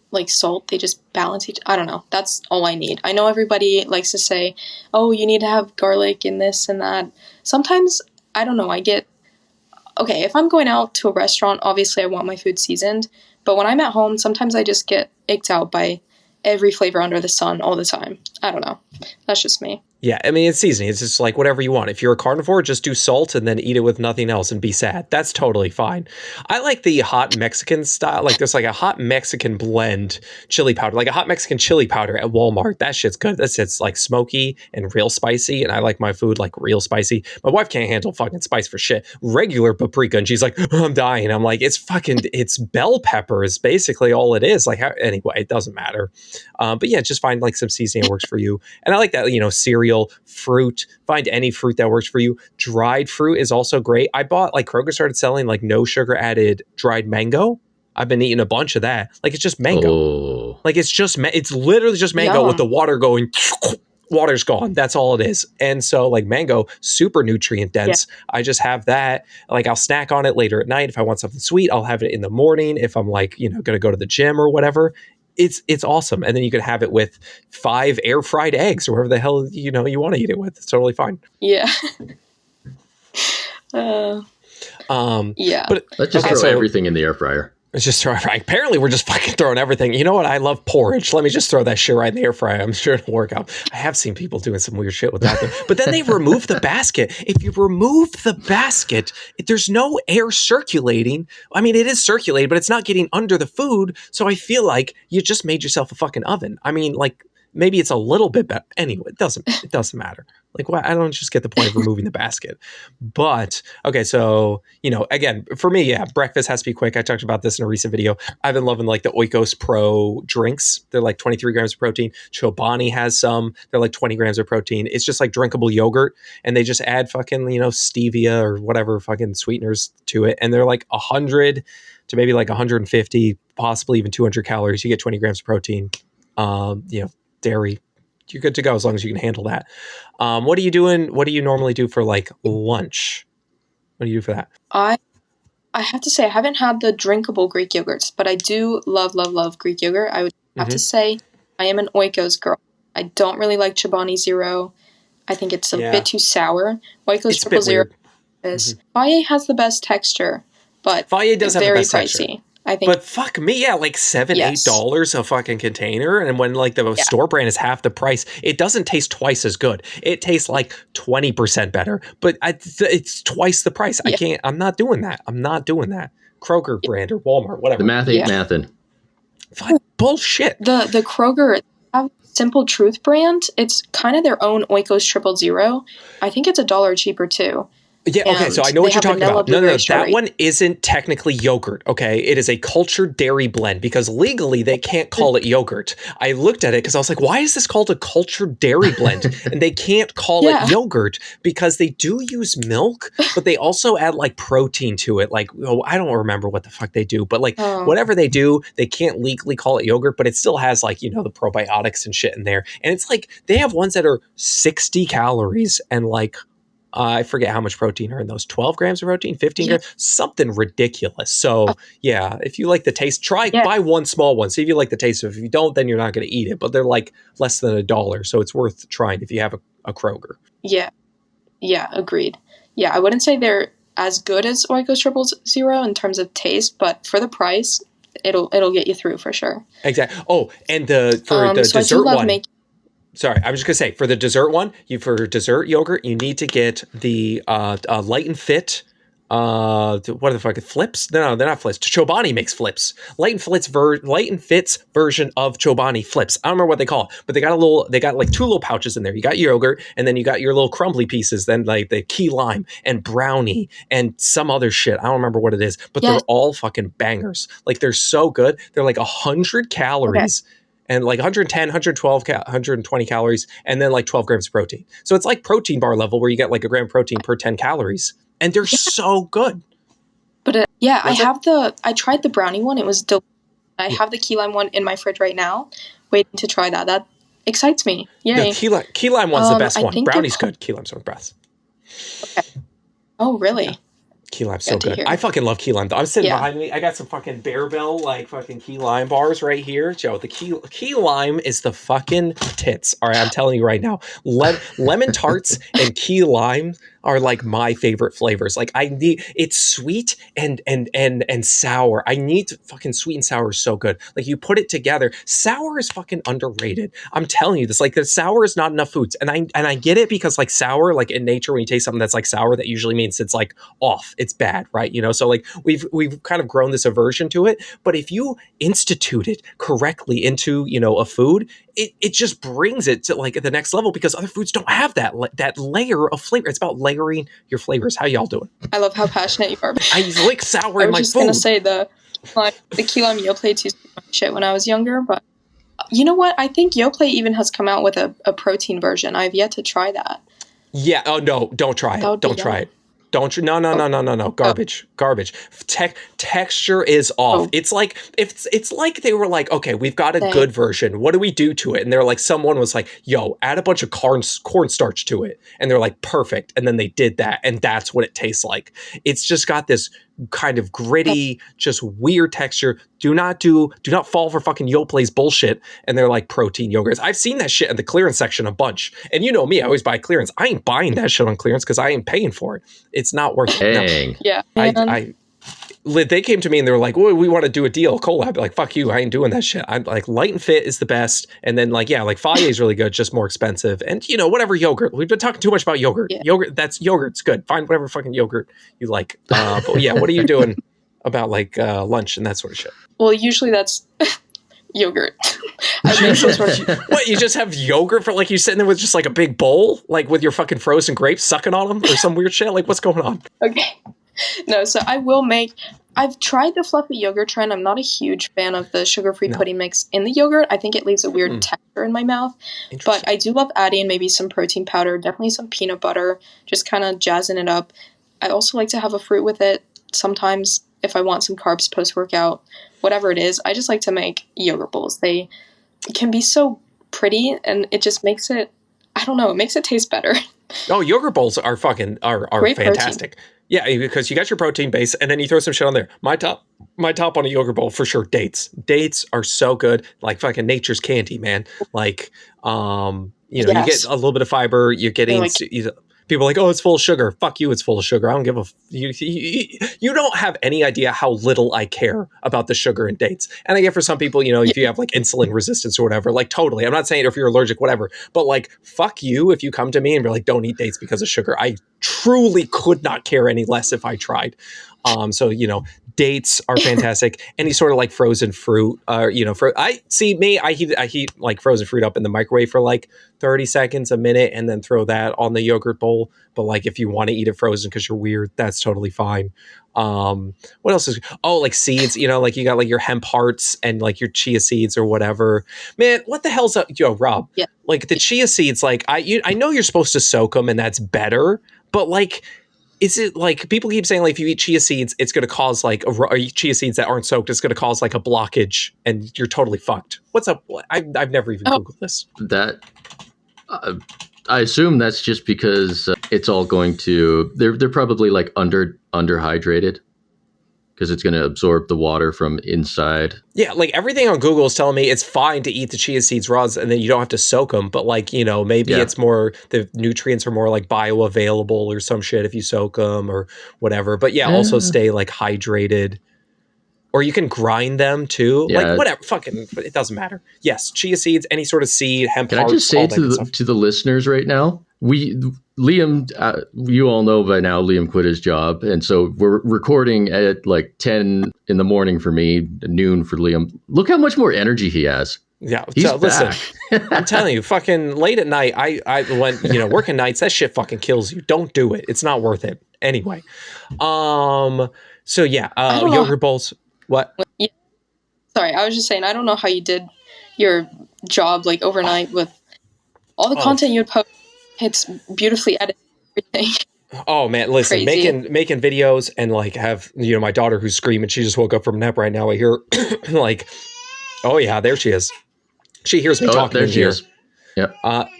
like salt. They just balance I don't know. That's all I need. I know everybody likes to say, oh, you need to have garlic in this and that. Sometimes, I don't know, if I'm going out to a restaurant, obviously I want my food seasoned. But when I'm at home, sometimes I just get icked out by every flavor under the sun all the time. I don't know. That's just me. Yeah, I mean, it's seasoning. It's just like whatever you want. If you're a carnivore, just do salt and then eat it with nothing else and be sad. That's totally fine. I like the hot Mexican style. Like there's like a hot Mexican blend chili powder, like a hot Mexican chili powder at Walmart. That shit's good. It's like smoky and real spicy. And I like my food like real spicy. My wife can't handle fucking spice for shit. Regular paprika. And she's like, oh, I'm dying. I'm like, it's bell pepper is basically all it is. Like anyway, it doesn't matter. But yeah, just find like some seasoning that works for you. And I like that, cereal, fruit, find any fruit that works for you. Dried fruit is also great. I bought like Kroger started selling like no sugar added dried mango. I've been eating a bunch of that. Like it's just mango. Oh. Like it's literally just mango with the water going, water's gone. That's all it is. And so like mango, super nutrient dense. Yeah. I just have that. Like I'll snack on it later at night. If I want something sweet, I'll have it in the morning. If I'm like, going to go to the gym or whatever. It's awesome. And then you could have it with 5 air fried eggs or whatever the hell, you want to eat it with. It's totally fine. Yeah. Yeah. But let's just throw everything in the air fryer. Let's just throw it right. Apparently, we're just fucking throwing everything. You know what? I love porridge. Let me just throw that shit right in the air fryer. I'm sure it'll work out. I have seen people doing some weird shit with that. But then they remove the basket. If you remove the basket, there's no air circulating. I mean, it is circulating, but it's not getting under the food. So I feel like you just made yourself a fucking oven. I mean, like, maybe it's a little bit better. Anyway, it doesn't matter. Like, why? I don't just get the point of removing the basket. But, okay, so, again, for me, yeah, breakfast has to be quick. I talked about this in a recent video. I've been loving, like, the Oikos Pro drinks. They're, like, 23 grams of protein. Chobani has some. They're, like, 20 grams of protein. It's just, like, drinkable yogurt. And they just add fucking, stevia or whatever fucking sweeteners to it. And they're, like, 100 to maybe, like, 150, possibly even 200 calories. You get 20 grams of protein. Dairy. You're good to go as long as you can handle that. What are you doing? What do you normally do for like lunch? What do you do for that? I have to say, I haven't had the drinkable Greek yogurts, but I do love, love, love Greek yogurt. I would have to say I am an Oikos girl. I don't really like Chobani Zero. I think it's a bit too sour. Oikos Triple Zero is Faye has the best texture, but Faye does have the best pricey. Texture. I think, but fuck me, yeah, like $7-8 a fucking container, and when like the store brand is half the price, it doesn't taste twice as good. It tastes like 20% better, but it's twice the price. I'm not doing that. Kroger brand or Walmart, whatever. The math ain't mathin'. Fuck, bullshit. The Kroger Simple Truth brand, it's kind of their own Oikos Triple Zero. I think it's $1 cheaper too. Yeah, okay, so I know what you're talking about. No, that one isn't technically yogurt, okay? It is a cultured dairy blend because legally they can't call it yogurt. I looked at it because I was like, why is this called a cultured dairy blend? And they can't call it yogurt because they do use milk, but they also add like protein to it. Like, I don't remember what the fuck they do, but like whatever they do, they can't legally call it yogurt, but it still has like, the probiotics and shit in there. And it's like, they have ones that are 60 calories and like, I forget how much protein are in those. 12 grams of protein, 15 grams, something ridiculous. So yeah, if you like the taste, buy one small one. See if you like the taste. If you don't, then you're not going to eat it. But they're like less than $1, so it's worth trying if you have a Kroger. Yeah, agreed. Yeah, I wouldn't say they're as good as Oikos Triple Zero in terms of taste, but for the price, it'll get you through for sure. Exactly. Oh, and the dessert one. Sorry, I was just going to say, for the dessert one, for dessert yogurt, you need to get the Light and Fit, what are the fucking Flips? No, they're not Flips. Chobani makes Flips. Light and Fit's version of Chobani Flips. I don't remember what they call it, but they got like 2 little pouches in there. You got your yogurt, and then you got your little crumbly pieces, then like the key lime and brownie and some other shit. I don't remember what it is, but they're all fucking bangers. Like, they're so good. They're like 100 calories. Okay. And like 110, 112, 120 calories, and then like 12 grams of protein. So it's like protein bar level where you get like a gram of protein per 10 calories. And they're so good. But I tried the brownie one. It was delicious. I have the key lime one in my fridge right now, waiting to try that. That excites me. Yay. The key lime one's the best one. Brownie's good. Key lime's the best. Okay. Oh, really? Yeah. Key lime's so good. I fucking love key lime. I'm sitting behind me. I got some fucking Bearville, like fucking key lime bars right here. Joe, the key lime is the fucking tits. All right, I'm telling you right now. Lemon tarts and key lime are like my favorite flavors. Like, it's sweet and sour. I need fucking sweet and sour is so good. Like, you put it together. Sour is fucking underrated. I'm telling you this. Like, the sour is not enough foods. And I get it because like sour, like in nature, when you taste something that's like sour, that usually means it's like off. It's bad, right? So like we've kind of grown this aversion to it. But if you institute it correctly into, a food, it just brings it to like the next level because other foods don't have that layer of flavor. It's about layering your flavors. How y'all doing? I love how passionate you are. I like sour in my food. I was just gonna say the key lime Yoplait tasted like shit when I was younger, but you know what? I think Yoplait even has come out with a protein version. I've yet to try that. Yeah. Oh no! Don't try it. Don't try it. Don't you? No. Garbage. Texture is off. It's like it's like they were like, okay, we've got a good version. What do we do to it? And they're like, someone was like, yo, add a bunch of cornstarch to it, and they're like, perfect. And then they did that, and that's what it tastes like. It's just got this kind of gritty, just weird texture. Do not fall for fucking Yoplay's bullshit. And they're like protein yogurts. I've seen that shit in the clearance section a bunch. And you know me, I always buy clearance. I ain't buying that shit on clearance because I ain't paying for it. It's not worth it. Dang. Yeah. They came to me and they were like, well, we want to do a deal, collab. Like, fuck you, I ain't doing that shit. I'm like, Light and Fit is the best. And then like, yeah, like Faye is really good, just more expensive. And whatever yogurt. We've been talking too much about yogurt. Yeah. Yogurt's good. Find whatever fucking yogurt you like. But yeah, what are you doing about like lunch and that sort of shit? Well, usually that's yogurt. What, you just have yogurt for like you sitting there with just like a big bowl, like with your fucking frozen grapes sucking on them or some weird shit? Like, what's going on? Okay. No, so I've tried the fluffy yogurt trend. I'm not a huge fan of the sugar-free pudding mix in the yogurt. I think it leaves a weird texture in my mouth. But I do love adding maybe some protein powder, definitely some peanut butter, just kind of jazzing it up. I also like to have a fruit with it. Sometimes if I want some carbs post-workout, whatever it is, I just like to make yogurt bowls. They can be so pretty, and it just makes it, I don't know, it makes it taste better. Oh, yogurt bowls are fantastic. Protein. Yeah, because you got your protein base, and then you throw some shit on there. My top on a yogurt bowl for sure. Dates are so good, like fucking nature's candy, man. Like, you get a little bit of fiber. You're getting like, people are like, oh, it's full of sugar. Fuck you, it's full of sugar. I don't give a. You don't have any idea how little I care about the sugar in dates. And I get for some people, if you have like insulin resistance or whatever, like totally. I'm not saying if you're allergic, whatever, but like fuck you if you come to me and be like, don't eat dates because of sugar. I truly could not care any less if I tried. So dates are fantastic. Any sort of like frozen fruit, I heat like frozen fruit up in the microwave for like 30 seconds, a minute, and then throw that on the yogurt bowl. But like if you want to eat it frozen because you're weird, that's totally fine. What else is like seeds, like you got like your hemp hearts and like your chia seeds or whatever. Man, what the hell's up? Rob, yeah. Like the chia seeds, like I know you're supposed to soak them and that's better, but like, is it like people keep saying like if you eat chia seeds, it's going to cause like chia seeds that aren't soaked, it's going to cause like a blockage and you're totally fucked. What's up? I've never even Googled this. That I assume that's just because it's all going to they're probably like underhydrated because it's going to absorb the water from inside. Yeah, like everything on Google is telling me it's fine to eat the chia seeds raw and then you don't have to soak them. But like, maybe it's more, the nutrients are more like bioavailable or some shit if you soak them or whatever. But yeah, also stay like hydrated. Or you can grind them too. Yeah. Like whatever, fucking, it doesn't matter. Yes, chia seeds, any sort of seed, hemp Can hearts, I just say to the listeners right now, Liam, you all know by now Liam quit his job, and so we're recording at like 10 in the morning for me, noon for Liam. Look how much more energy he has. Yeah, so listen, I'm telling you, fucking late at night, I when working nights, that shit fucking kills you. Don't do it. It's not worth it. Anyway, so yeah, yogurt bowls. What? Yeah. Sorry, I was just saying, I don't know how you did your job like overnight with all the content you would post. It's beautifully edited, everything. Oh man, listen, making videos and like have my daughter who's screaming. She just woke up from a nap right now. I hear like, oh yeah, there she is. She hears me talking there in she here. Is. Yep.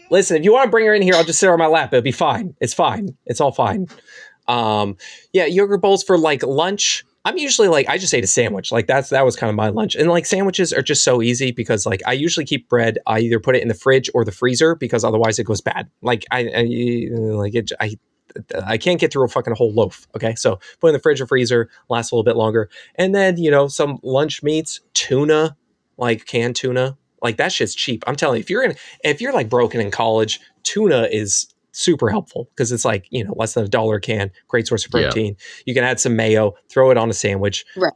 Listen, if you want to bring her in here, I'll just sit her on my lap. It'll be fine. It's fine. It's all fine. Yeah, yogurt bowls for like lunch. I'm usually like, I just ate a sandwich. Like that was kind of my lunch. And like sandwiches are just so easy because like I usually keep bread. I either put it in the fridge or the freezer because otherwise it goes bad. Like I can't get through a fucking whole loaf. Okay. So put it in the fridge or freezer, lasts a little bit longer. And then, some lunch meats, tuna, like canned tuna, like that shit's cheap. I'm telling you, if you're like broken in college, tuna is super helpful because it's like, less than $1 a can, great source of protein. Yeah. You can add some mayo, throw it on a sandwich. Right.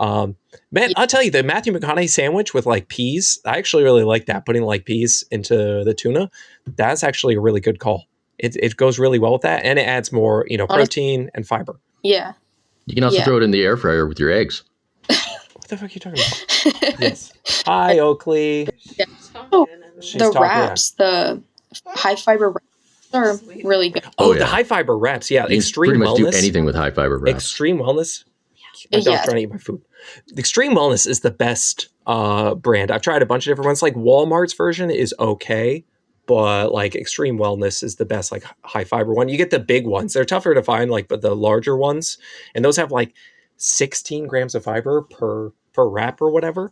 Man, I'll tell you, the Matthew McConaughey sandwich with like peas, I actually really like that. Putting like peas into the tuna, that's actually a really good call. It goes really well with that, and it adds more, protein and fiber. Yeah. You can also throw it in the air fryer with your eggs. What the fuck are you talking about? Yes. Hi, Oakley. Yeah. Oh, the wraps, the high fiber wraps are really good. The high fiber wraps. Yeah. You Extreme pretty much Wellness. Do anything with high fiber wraps. Extreme Wellness. My dog's trying to eat my food. Extreme Wellness is the best brand. I've tried a bunch of different ones. Like Walmart's version is okay, but like Extreme Wellness is the best like high fiber one. You get the big ones. They're tougher to find, like, but the larger ones, and those have like 16 grams of fiber per wrap or whatever.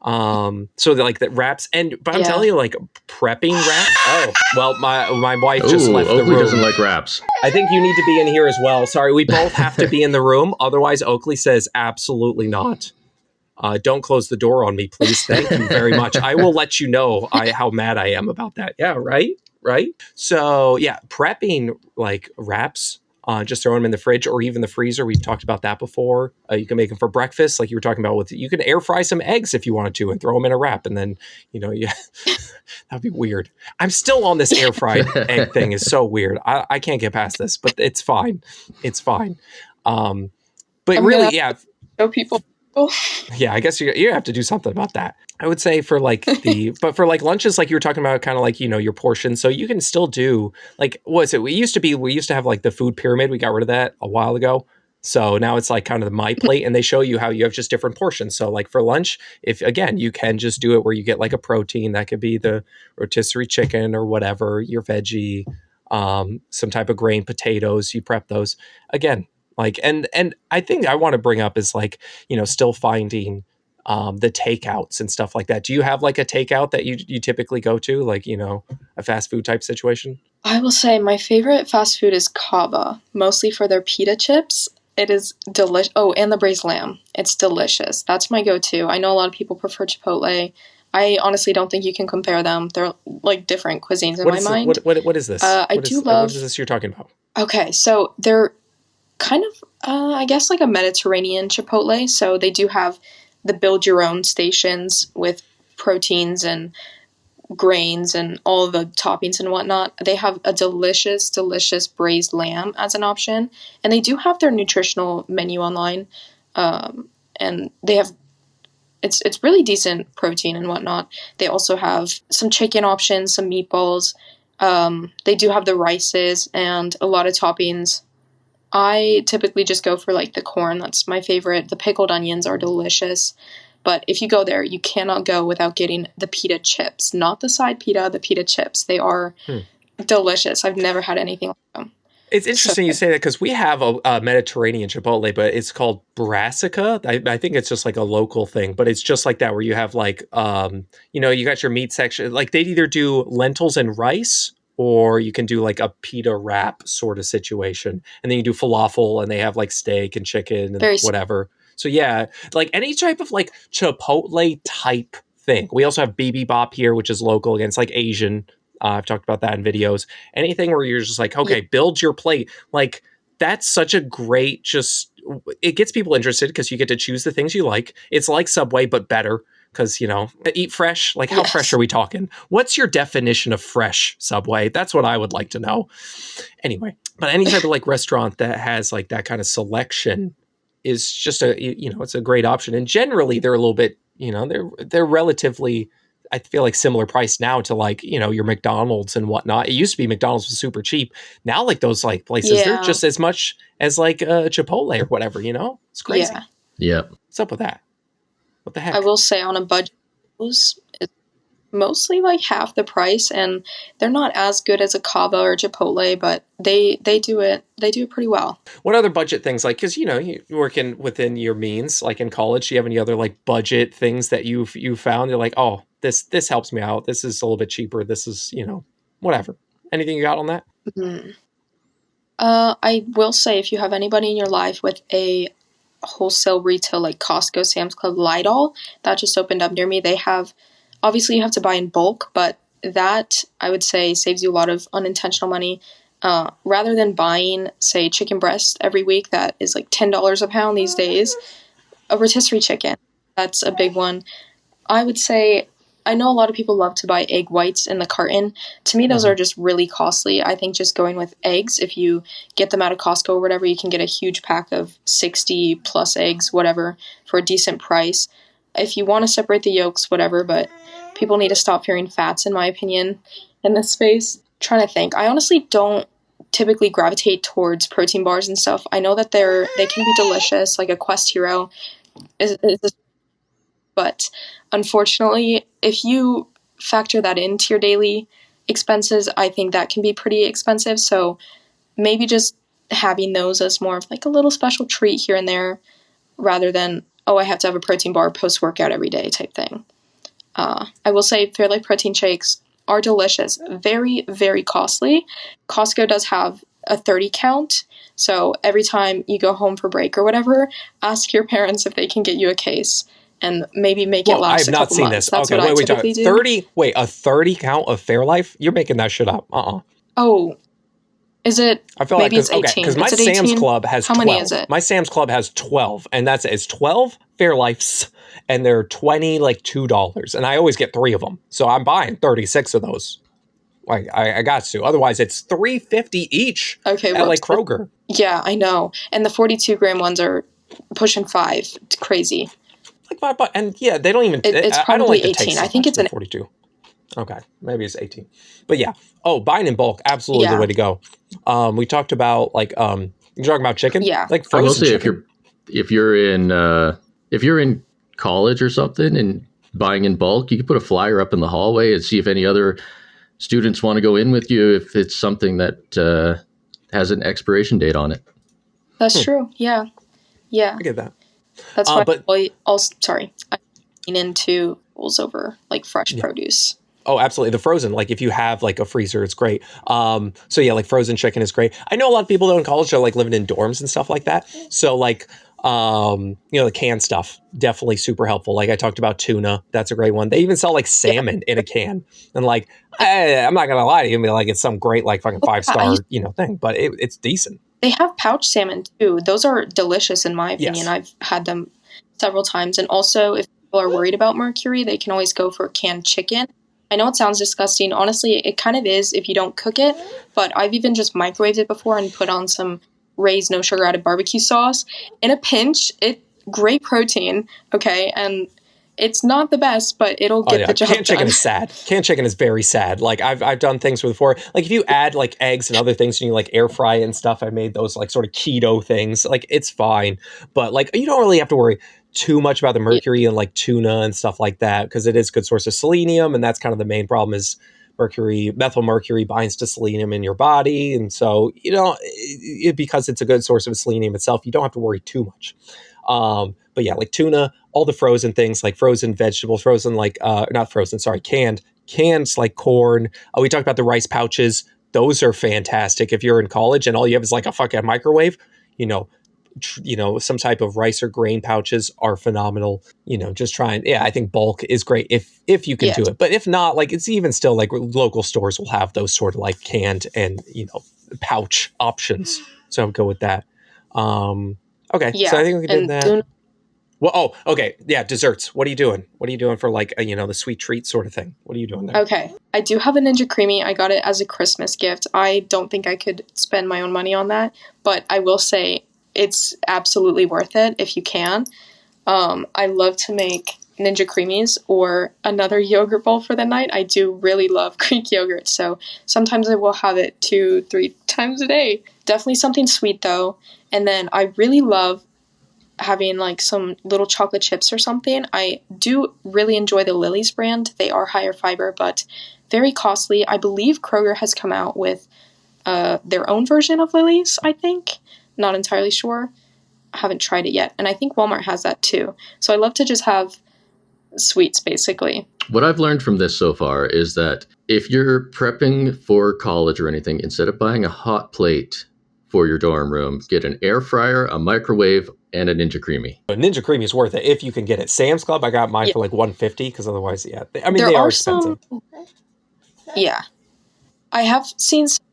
So like the wraps, but I'm telling you, like prepping wraps. Oh, well, my wife just left the room. Oakley doesn't like wraps. I think you need to be in here as well. Sorry, we both have to be in the room. Otherwise, Oakley says absolutely not. Don't close the door on me, please. Thank you very much. I will let you know how mad I am about that. Yeah, right. So yeah, prepping like wraps. Just throw them in the fridge or even the freezer. We've talked about that before. You can make them for breakfast, like you were talking about. You can air fry some eggs if you wanted to, and throw them in a wrap, and then that'd be weird. I'm still on this air fried egg thing. Is so weird. I can't get past this, but it's fine. It's fine. But really, show people. Yeah, I guess you have to do something about that. I would say for like but for like lunches, like you were talking about, kind of like, your portions. So you can still do like, what is it? We used to have like the food pyramid. We got rid of that a while ago. So now it's like kind of the My Plate, and they show you how you have just different portions. So like for lunch, if again, you can just do it where you get like a protein that could be the rotisserie chicken or whatever, your veggie, some type of grain, potatoes, you prep those. Again, Like, and I think I want to bring up is like, still finding the takeouts and stuff like that. Do you have like a takeout that you typically go to, like, a fast food type situation? I will say my favorite fast food is Kava, mostly for their pita chips. It is delicious. Oh, and the braised lamb. It's delicious. That's my go-to. I know a lot of people prefer Chipotle. I honestly don't think you can compare them. They're like different cuisines in my mind. What is this? I do love. What is this you're talking about? Okay, so they're kind of, I guess, like a Mediterranean Chipotle. So they do have the build your own stations with proteins and grains and all the toppings and whatnot. They have a delicious, delicious braised lamb as an option. And they do have their nutritional menu online. And they have, it's really decent protein and whatnot. They also have some chicken options, some meatballs. They do have the rices and a lot of toppings. I typically just go for like the corn. That's my favorite. The pickled onions are delicious. But if you go there, you cannot go without getting the pita chips. Not the side pita, the pita chips. They are delicious. I've never had anything like them. It's interesting you say that because we have a Mediterranean Chipotle, but it's called Brassica. I think it's just like a local thing, but it's just like that where you have like, you got your meat section. Like they'd either do lentils and rice, or you can do like a pita wrap sort of situation. And then you do falafel and they have like steak and chicken and whatever. So yeah, like any type of like Chipotle type thing. We also have Bibimbap here, which is local. Again, it's like Asian. I've talked about that in videos. Anything where you're just like, okay, build your plate. Like that's such a great, it gets people interested because you get to choose the things you like. It's like Subway, but better because, eat fresh. Like how fresh are we talking? What's your definition of fresh, Subway? That's what I would like to know. Anyway, but any type of like restaurant that has like that kind of selection is just it's a great option. And generally they're a little bit, they're relatively, I feel like similar price now to like, your McDonald's and whatnot. It used to be McDonald's was super cheap. Now like those like places, they're just as much as like Chipotle or whatever, it's crazy. Yeah. What's up with that? What the heck? I will say on a budget, it's mostly like half the price, and they're not as good as a Cava or Chipotle, but they do it pretty well. What other budget things, like, because you're working within your means, like in college, do you have any other like budget things that you found? You're like, oh, this helps me out, this is a little bit cheaper, this is whatever. Anything you got on that? I will say, if you have anybody in your life with a wholesale retail like Costco, Sam's Club, Lidl, that just opened up near me. They have, obviously you have to buy in bulk, but that I would say saves you a lot of unintentional money. Rather than buying, say, chicken breast every week that is like $10 a pound these days, a rotisserie chicken, that's a big one. I would say, I know a lot of people love to buy egg whites in the carton. To me, those are just really costly. I think just going with eggs, if you get them out of Costco or whatever, you can get a huge pack of 60 plus eggs, whatever, for a decent price. If you want to separate the yolks, whatever, but people need to stop fearing fats, in my opinion, in this space. Trying to think. I honestly don't typically gravitate towards protein bars and stuff. I know that they can be delicious, like a Quest Hero but unfortunately, if you factor that into your daily expenses, I think that can be pretty expensive. So maybe just having those as more of like a little special treat here and there, rather than, oh, I have to have a protein bar post-workout every day type thing. I will say Fairlife protein shakes are delicious. Very, very costly. Costco does have a 30 count. So every time you go home for break or whatever, ask your parents if they can get you a case. And maybe make it last a couple months. I've not seen this. That's okay, what I typically do. 30? Wait, a 30 count of Fairlife? You're making that shit up. Oh, is it? I feel maybe like it's 18. Okay, because my Sam's Club has 12. How many is it? My Sam's Club has 12, and it's 12 Fairlifes, and they're $22, and I always get 3 of them, so I'm buying 36 of those. I got to. Otherwise, it's $3.50 each. Okay, at like Kroger. Yeah, I know, and the 42-gram ones are pushing $5. It's crazy. Like $5, and yeah, they don't even. It's probably I don't like 18. I think it's an 42. Okay, maybe it's 18, but yeah. Oh, buying in bulk, absolutely the way to go. We talked about like you're talking about chicken, like frozen chicken. If you're in college or something and buying in bulk, you can put a flyer up in the hallway and see if any other students want to go in with you if it's something that has an expiration date on it. That's true. Yeah. I get that. That's why but I lean into vegetables over like fresh produce. Oh, absolutely. The frozen, like if you have like a freezer, it's great. So yeah, like frozen chicken is great. I know a lot of people though in college are like living in dorms and stuff like that. So like, the canned stuff, definitely super helpful. Like I talked about tuna. That's a great one. They even sell like salmon in a can. And like, I'm not going to lie to you. I mean, like it's some great, like fucking 5-star, thing, but it's decent. They have pouch salmon too. Those are delicious in my opinion. Yes. I've had them several times. And also if people are worried about mercury, they can always go for canned chicken. I know it sounds disgusting. Honestly, it kind of is if you don't cook it, but I've even just microwaved it before and put on some Ray's no sugar added barbecue sauce. In a pinch, great protein, okay? And it's not the best, but it'll get the job done. Canned chicken is sad. Canned chicken is very sad. Like I've done things before. Like if you add like eggs and other things and you like air fry it and stuff, I made those like sort of keto things. Like it's fine, but like you don't really have to worry too much about the mercury and like tuna and stuff like that because it is a good source of selenium, and that's kind of the main problem is methyl mercury binds to selenium in your body, and so because it's a good source of selenium itself, you don't have to worry too much. But yeah, like tuna, all the frozen things like frozen vegetables, frozen like not frozen, sorry, cans like corn. We talked about the rice pouches; those are fantastic if you're in college and all you have is like a fucking microwave. Some type of rice or grain pouches are phenomenal. Just trying. Yeah, I think bulk is great if you can do it. But if not, like it's even still like local stores will have those sort of like canned and pouch options. So I'll go with that. Okay, so I think we did that. Well, okay, yeah, desserts. What are you doing? What are you doing for like the sweet treat sort of thing? What are you doing there? Okay, I do have a Ninja Creamy. I got it as a Christmas gift. I don't think I could spend my own money on that, but I will say it's absolutely worth it if you can. I love to make Ninja Creamies or another yogurt bowl for the night. I do really love Greek yogurt, so sometimes I will have it 2-3 times a day. Definitely something sweet though. And then I really love having like some little chocolate chips or something. I do really enjoy the Lily's brand. They are higher fiber, but very costly. I believe Kroger has come out with their own version of Lily's, I think. Not entirely sure. I haven't tried it yet. And I think Walmart has that too. So I love to just have sweets, basically. What I've learned from this so far is that if you're prepping for college or anything, instead of buying a hot plate for your dorm room, get an air fryer, a microwave, and a Ninja Creamy. A Ninja Creamy is worth it if you can get it. Sam's Club, I got mine for like $150 because otherwise, I mean, they are expensive. Yeah. I have seen some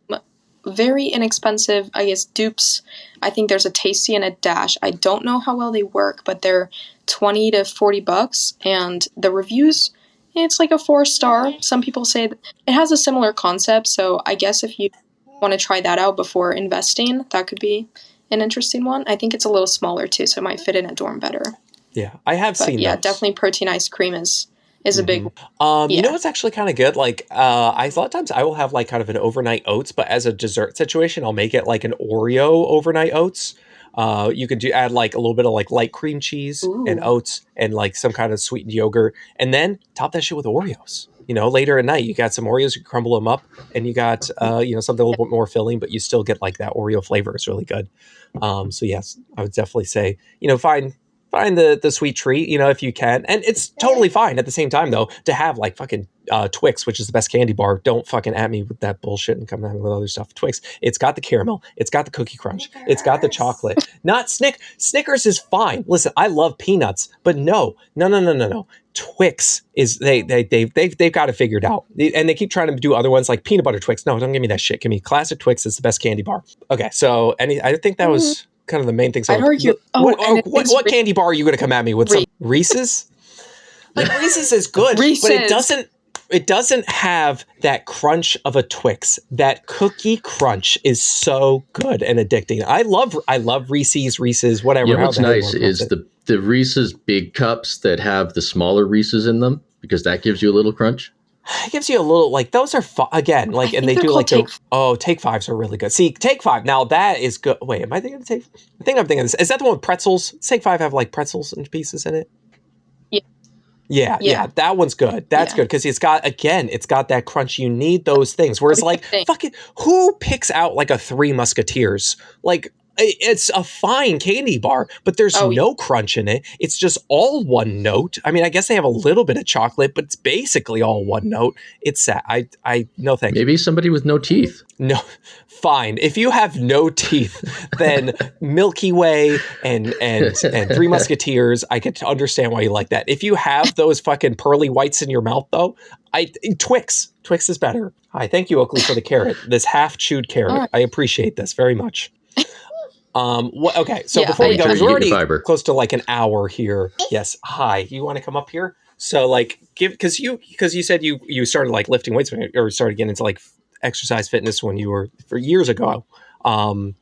very inexpensive, I guess, dupes. I think there's a Tasty and a Dash. I don't know how well they work, but they're $20 to $40, and the reviews, it's like a 4-star. Some people say that it has a similar concept, so I guess if you want to try that out before investing, that could be an interesting one. I think it's a little smaller too, so it might fit in a dorm better. Yeah, I have seen yeah, those. Definitely protein ice cream is a big You know what's actually kind of good? Like a lot of times I will have like kind of an overnight oats, but as a dessert situation, I'll make it like an Oreo overnight oats. You could add like a little bit of like light cream cheese and oats and like some kind of sweetened yogurt, and then top that shit with Oreos. Later at night, you got some Oreos, you crumble them up, and you got something a little bit more filling, but you still get like that Oreo flavor. It's really good. So yes, I would definitely say find the sweet treat, if you can. And it's totally fine at the same time, though, to have like fucking Twix, which is the best candy bar. Don't fucking at me with that bullshit and come at me with other stuff. Twix, it's got the caramel. It's got the cookie crunch. It's got the chocolate. Not Snickers is fine. Listen, I love peanuts, but no. Twix is they've got it figured out. And they keep trying to do other ones like peanut butter Twix. No, don't give me that shit. Give me classic Twix. It's the best candy bar. Okay, so I think that was kind of the main things. I'd argue. What candy bar are you going to come at me with? Some Reese's? Like Reese's is good, but it doesn't have that crunch of a Twix. That cookie crunch is so good and addicting. I love Reese's, whatever. You know what's nice is the Reese's big cups that have the smaller Reese's in them, because that gives you a little crunch. It gives you a little, like, those are again, like, and they do like Take Fives are really good. See, Take Five, now that is good. Wait, am I thinking of Take? I think I'm thinking of this. Is that the one with pretzels? Does Take Five have like pretzels and pieces in it? Yeah, that one's good. That's good because it's got that crunch. You need those things. Whereas like fucking who picks out like a Three Musketeers? Like It's a fine candy bar, but there's no crunch in it. It's just all one note. I mean, I guess they have a little bit of chocolate, but it's basically all one note. It's sad. I no thank you. Maybe somebody with no teeth. No, fine. If you have no teeth, then Milky Way and Three Musketeers, I can understand why you like that. If you have those fucking pearly whites in your mouth, though, Twix is better. Hi, thank you, Oakley, for the carrot. This half chewed carrot. Right. I appreciate this very much. Okay, so before we go, because we're already close to like an hour here. Yes, hi. You want to come up here? So like, because you said you started like lifting weights or started getting into like exercise fitness when you were for years ago. Kind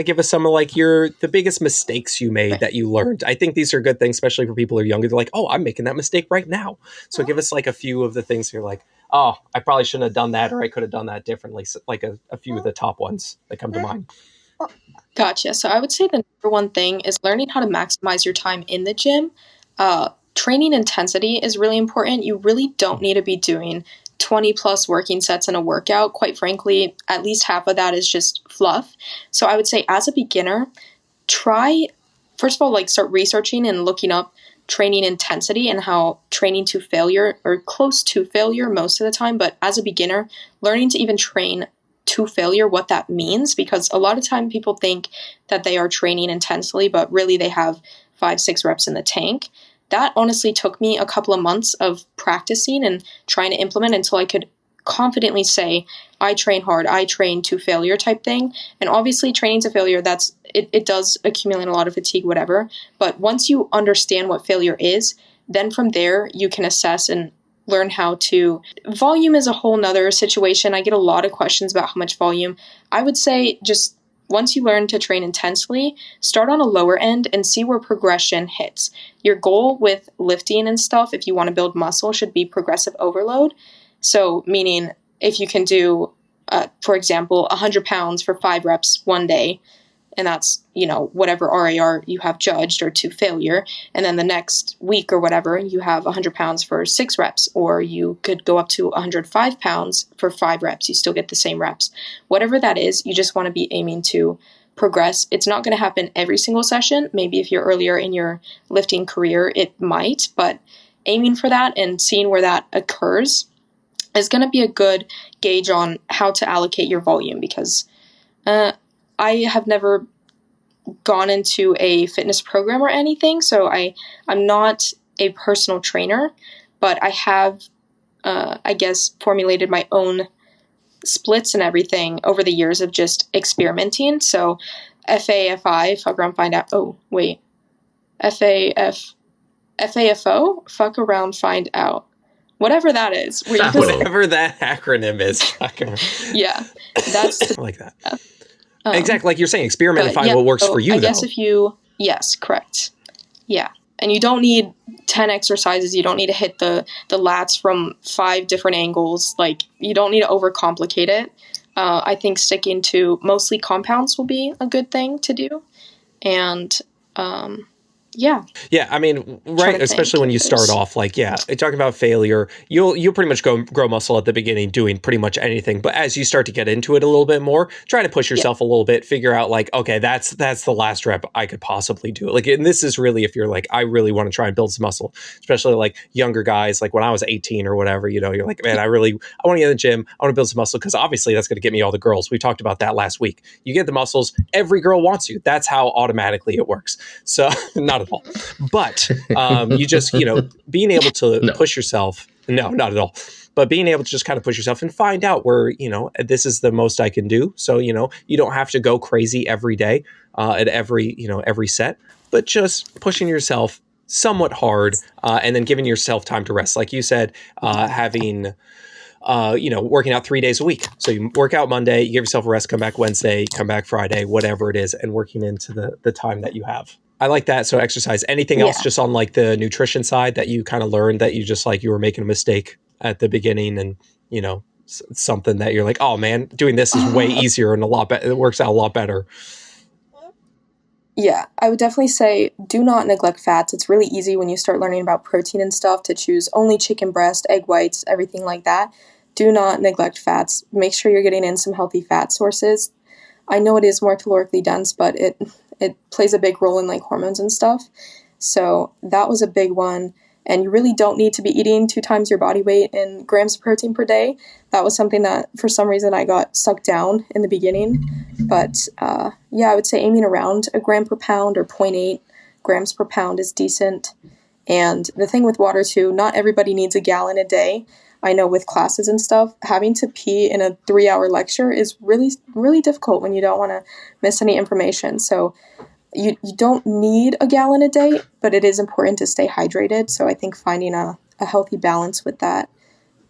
of give us some of like the biggest mistakes you made that you learned. I think these are good things, especially for people who are younger. They're like, oh, I'm making that mistake right now. So give us like a few of the things you're like, oh, I probably shouldn't have done that, or I could have done that differently. So, like a few of the top ones that come to mind. Gotcha. So I would say the number one thing is learning how to maximize your time in the gym. Training intensity is really important. You really don't need to be doing 20 plus working sets in a workout. Quite frankly, at least half of that is just fluff. So I would say as a beginner, try, first of all, like start researching and looking up training intensity and how training to failure or close to failure most of the time. But as a beginner, learning to even train to failure, what that means, because a lot of time people think that they are training intensely, but really they have 5-6 reps in the tank. That honestly took me a couple of months of practicing and trying to implement until I could confidently say, I train hard, I train to failure type thing. And obviously training to failure, it does accumulate a lot of fatigue, whatever. But once you understand what failure is, then from there you can assess and learn how to. Volume is a whole nother situation. I get a lot of questions about how much volume. I would say just once you learn to train intensely, start on a lower end and see where progression hits. Your goal with lifting and stuff, if you want to build muscle, should be progressive overload. So meaning if you can do, for example, 100 pounds for 5 reps one day, and that's, whatever RAR you have judged or to failure. And then the next week or whatever, you have 100 pounds for 6 reps, or you could go up to 105 pounds for 5 reps. You still get the same reps. Whatever that is, you just want to be aiming to progress. It's not going to happen every single session. Maybe if you're earlier in your lifting career, it might, but aiming for that and seeing where that occurs is going to be a good gauge on how to allocate your volume, because I have never gone into a fitness program or anything, so I'm not a personal trainer, but I have, I guess, formulated my own splits and everything over the years of just experimenting. So FAFI, fuck around, find out. Oh, wait. FAFO, fuck around, find out. Whatever that is. Whatever that acronym is. Yeah, that's I like that. Exactly, like you're saying, experiment and find what works for you. I guess yes, correct. Yeah, and you don't need 10 exercises. You don't need to hit the lats from 5 different angles. Like, you don't need to overcomplicate it. I think sticking to mostly compounds will be a good thing to do. And yeah. I mean, right, especially when you start off, like, talking about failure, you'll pretty much grow muscle at the beginning doing pretty much anything. But as you start to get into it a little bit more, try to push yourself a little bit, figure out like, okay, that's the last rep I could possibly do. Like, and this is really if you're like, I really want to try and build some muscle, especially like younger guys, like when I was 18 or whatever, you're like, man, I want to get in the gym. I want to build some muscle because obviously that's going to get me all the girls. We talked about that last week. You get the muscles, every girl wants you. That's how automatically it works. So not at all. But you just, being able to push yourself. No, not at all. But being able to just kind of push yourself and find out where, this is the most I can do. So, you don't have to go crazy every day at every set, but just pushing yourself somewhat hard and then giving yourself time to rest. Like you said, having working out 3 days a week. So you work out Monday, you give yourself a rest, come back Wednesday, come back Friday, whatever it is, and working into the time that you have. I like that. So exercise. Anything else just on like the nutrition side that you kind of learned that you just like you were making a mistake at the beginning and, something that you're like, oh man, doing this is way easier and a lot better. It works out a lot better. Yeah, I would definitely say do not neglect fats. It's really easy when you start learning about protein and stuff to choose only chicken breast, egg whites, everything like that. Do not neglect fats. Make sure you're getting in some healthy fat sources. I know it is more calorically dense, but it plays a big role in like hormones and stuff. So that was a big one. And you really don't need to be eating 2 times your body weight in grams of protein per day. That was something that for some reason I got sucked down in the beginning. But yeah, I would say aiming around a gram per pound or 0.8 grams per pound is decent. And the thing with water too, not everybody needs a gallon a day. I know with classes and stuff, having to pee in a 3-hour lecture is really, really difficult when you don't want to miss any information. So you don't need a gallon a day, but it is important to stay hydrated. So I think finding a healthy balance with that,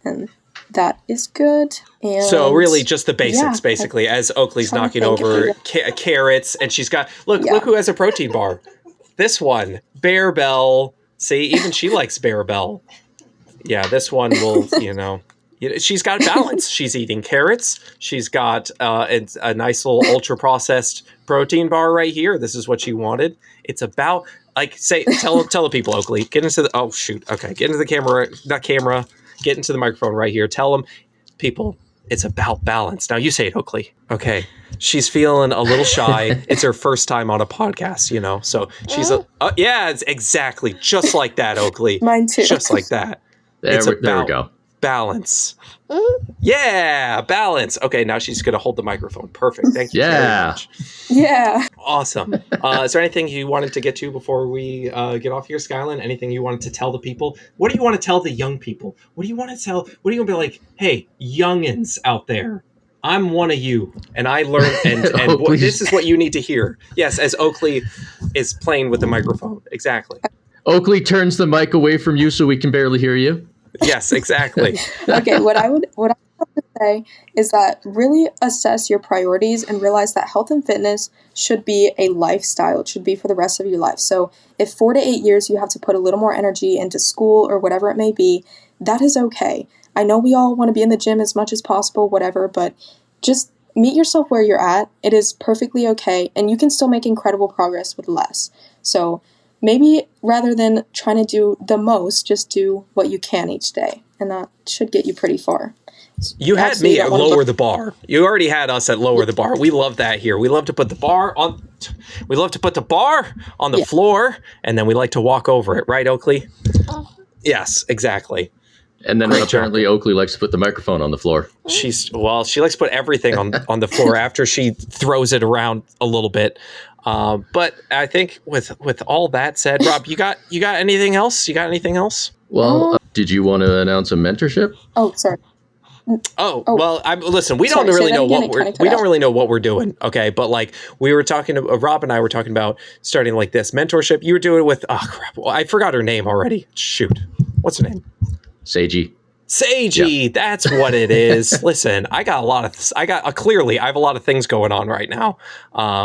and that is good. And so really just the basics, basically, as Oakley's knocking over carrots, and she's got, look who has a protein bar. This one, Bear Bell. See, even she likes Bear Bell. Yeah, this one will, she's got balance. She's eating carrots. She's got a nice little ultra-processed protein bar right here. This is what she wanted. It's about, tell the people, Oakley, get into the, get into the camera, get into the microphone right here. Tell them, people, it's about balance. Now you say it, Oakley. Okay. She's feeling a little shy. It's her first time on a podcast, so she's it's exactly just like that, Oakley. Mine too. Just like that. There we go. Balance. Yeah, balance. Okay, now she's going to hold the microphone. Perfect. Thank you very much. Yeah. Awesome. Is there anything you wanted to get to before we get off here, Skylyn? Anything you wanted to tell the people? What do you want to tell the young people? What do you want to tell? What do you want to be like, hey, youngins out there, I'm one of you, and I learned, and this is what you need to hear. Yes, as Oakley is playing with the microphone. Exactly. Oakley turns the mic away from you so we can barely hear you. Yes, exactly. Okay, what I would have to say is that really assess your priorities and realize that health and fitness should be a lifestyle. It should be for the rest of your life. So if 4 to 8 years you have to put a little more energy into school or whatever it may be, that is okay. I know we all want to be in the gym as much as possible, whatever, but just meet yourself where you're at. It is perfectly okay, and you can still make incredible progress with less. So maybe rather than trying to do the most, just do what you can each day, and that should get you pretty far. You had me at lower the bar. You already had us at lower the bar. We love that here. We love to put the bar on. We love to put the bar on the floor, and then we like to walk over it. Right, Oakley? Yes, exactly. And then apparently Oakley likes to put the microphone on the floor. She likes to put everything on the floor after she throws it around a little bit. But I think with all that said, Rob, you got anything else? You got anything else? Well, did you want to announce a mentorship? Oh, sorry. Well, listen, we don't really know what we're doing. Okay. But we were talking to Rob and I were talking about starting like this mentorship. You were doing it with, I forgot her name already. Shoot. What's her name? Seiji, that's what it is. Listen, I have a lot of things going on right now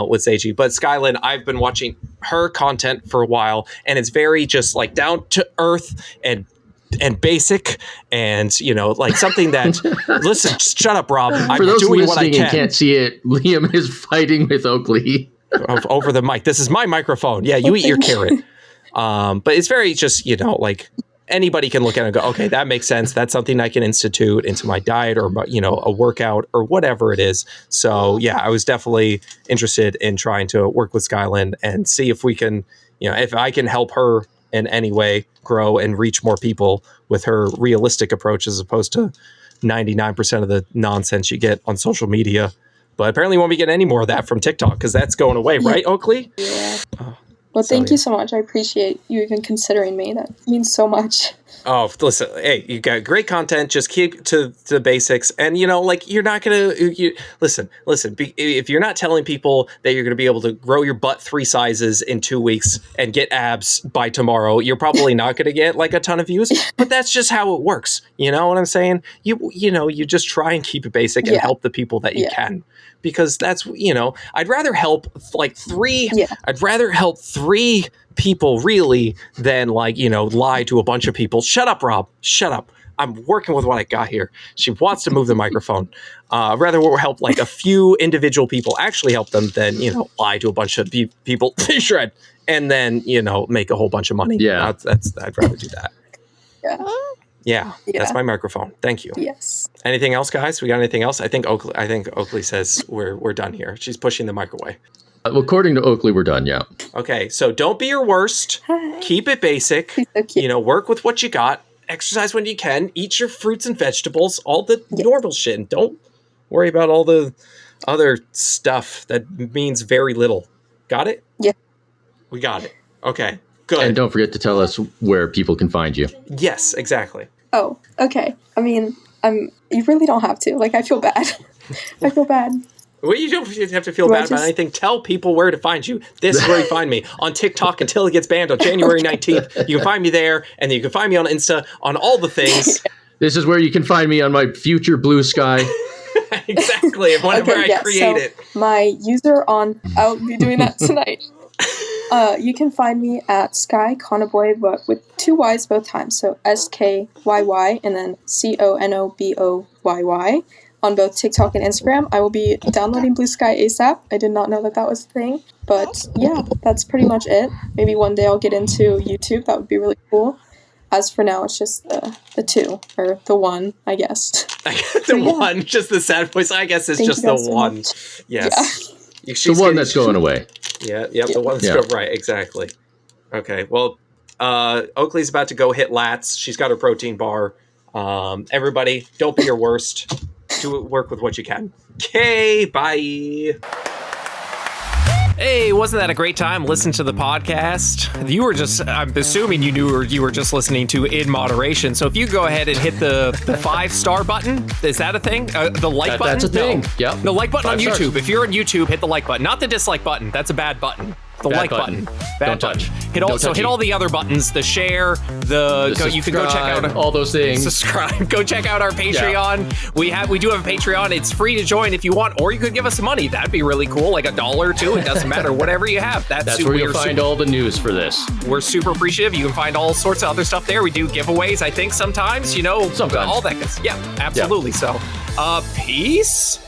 with Seiji. But Skylyn, I've been watching her content for a while, and it's very just down to earth and basic, and something that. Listen, shut up, Rob. I'm doing what I can. And can't see it, Liam is fighting with Oakley over the mic. This is my microphone. Yeah, you eat your carrot. But it's very just anybody can look at it and go, okay, that makes sense. That's something I can institute into my diet or, a workout or whatever it is. So yeah, I was definitely interested in trying to work with Skylyn and see if we can, if I can help her in any way grow and reach more people with her realistic approach as opposed to 99% of the nonsense you get on social media. But apparently won't be getting any more of that from TikTok because that's going away, right, Oakley? Yeah. Well, thank you so much. I appreciate you even considering me. That means so much. Oh, listen, hey, you got great content. Just keep to the basics. And, you're not going to, listen, if you're not telling people that you're going to be able to grow your butt 3 sizes in 2 weeks and get abs by tomorrow, you're probably not going to get a ton of views. But that's just how it works. You know what I'm saying? You just try and keep it basic and help the people that you can. Because that's, I'd rather help 3. Yeah. I'd rather help 3 people really than lie to a bunch of people. Shut up, Rob. Shut up. I'm working with what I got here. She wants to move the microphone. Rather we'll help a few individual people, actually help them than, lie to a bunch of people, shred, and then, make a whole bunch of money. Yeah. I'd rather do that. Yeah. Yeah, that's my microphone. Thank you. Yes. Anything else, guys? We got anything else? I think Oakley says we're done here. She's pushing the mic away. Well, according to Oakley, we're done. Yeah. Okay, so don't be your worst. Hi. Keep it basic. So work with what you got. Exercise when you can. Eat your fruits and vegetables. All the normal shit. And don't worry about all the other stuff that means very little. Got it? Yeah. We got it. Okay, good. And don't forget to tell us where people can find you. Yes, exactly. Oh, okay. I mean, you really don't have to. Like, I feel bad. I feel bad. Well, you don't have to feel bad about anything. Tell people where to find you. This is where you find me. On TikTok until it gets banned on January 19th. You can find me there. And then you can find me on Insta on all the things. This is where you can find me on my future blue sky. Exactly. Whenever I create it. My user on... I'll be doing that tonight. You can find me at Sky Conoboy, but with 2 Y's both times. So SKYY and then CONOBOYY on both TikTok and Instagram. I will be downloading Blue Sky ASAP. I did not know that was a thing. But yeah, that's pretty much it. Maybe one day I'll get into YouTube. That would be really cool. As for now, it's just the 2, or the 1, I guess. One, just the sad voice. I guess it's just the 1. Yes. Yeah. The one that's going away. Yeah, the one that's going right, exactly. Okay, well, Oakley's about to go hit lats. She's got her protein bar. Everybody, don't be your worst. Work with what you can. Okay, bye. Hey, wasn't that a great time listening to the podcast? You were just, I'm assuming you were just listening to in moderation. So if you go ahead and hit the 5-star button, is that a thing? The like button? That's a thing. No. Yep. The like button 5 on YouTube. stars. If you're on YouTube, hit the like button. Not the dislike button. That's a bad button. The Bad like button. Bad Don't button. touch. Hit all the other buttons. The share. You can go check out all those things. Subscribe. Go check out our Patreon. Yeah. We do have a Patreon. It's free to join if you want, or you could give us some money. That'd be really cool, like $1 or $2. It doesn't matter. Whatever you have. That's where you'll find all the news for this. We're super appreciative. You can find all sorts of other stuff there. We do giveaways. I think sometimes. Sometimes. All that. Yeah, absolutely. Yeah. So, peace.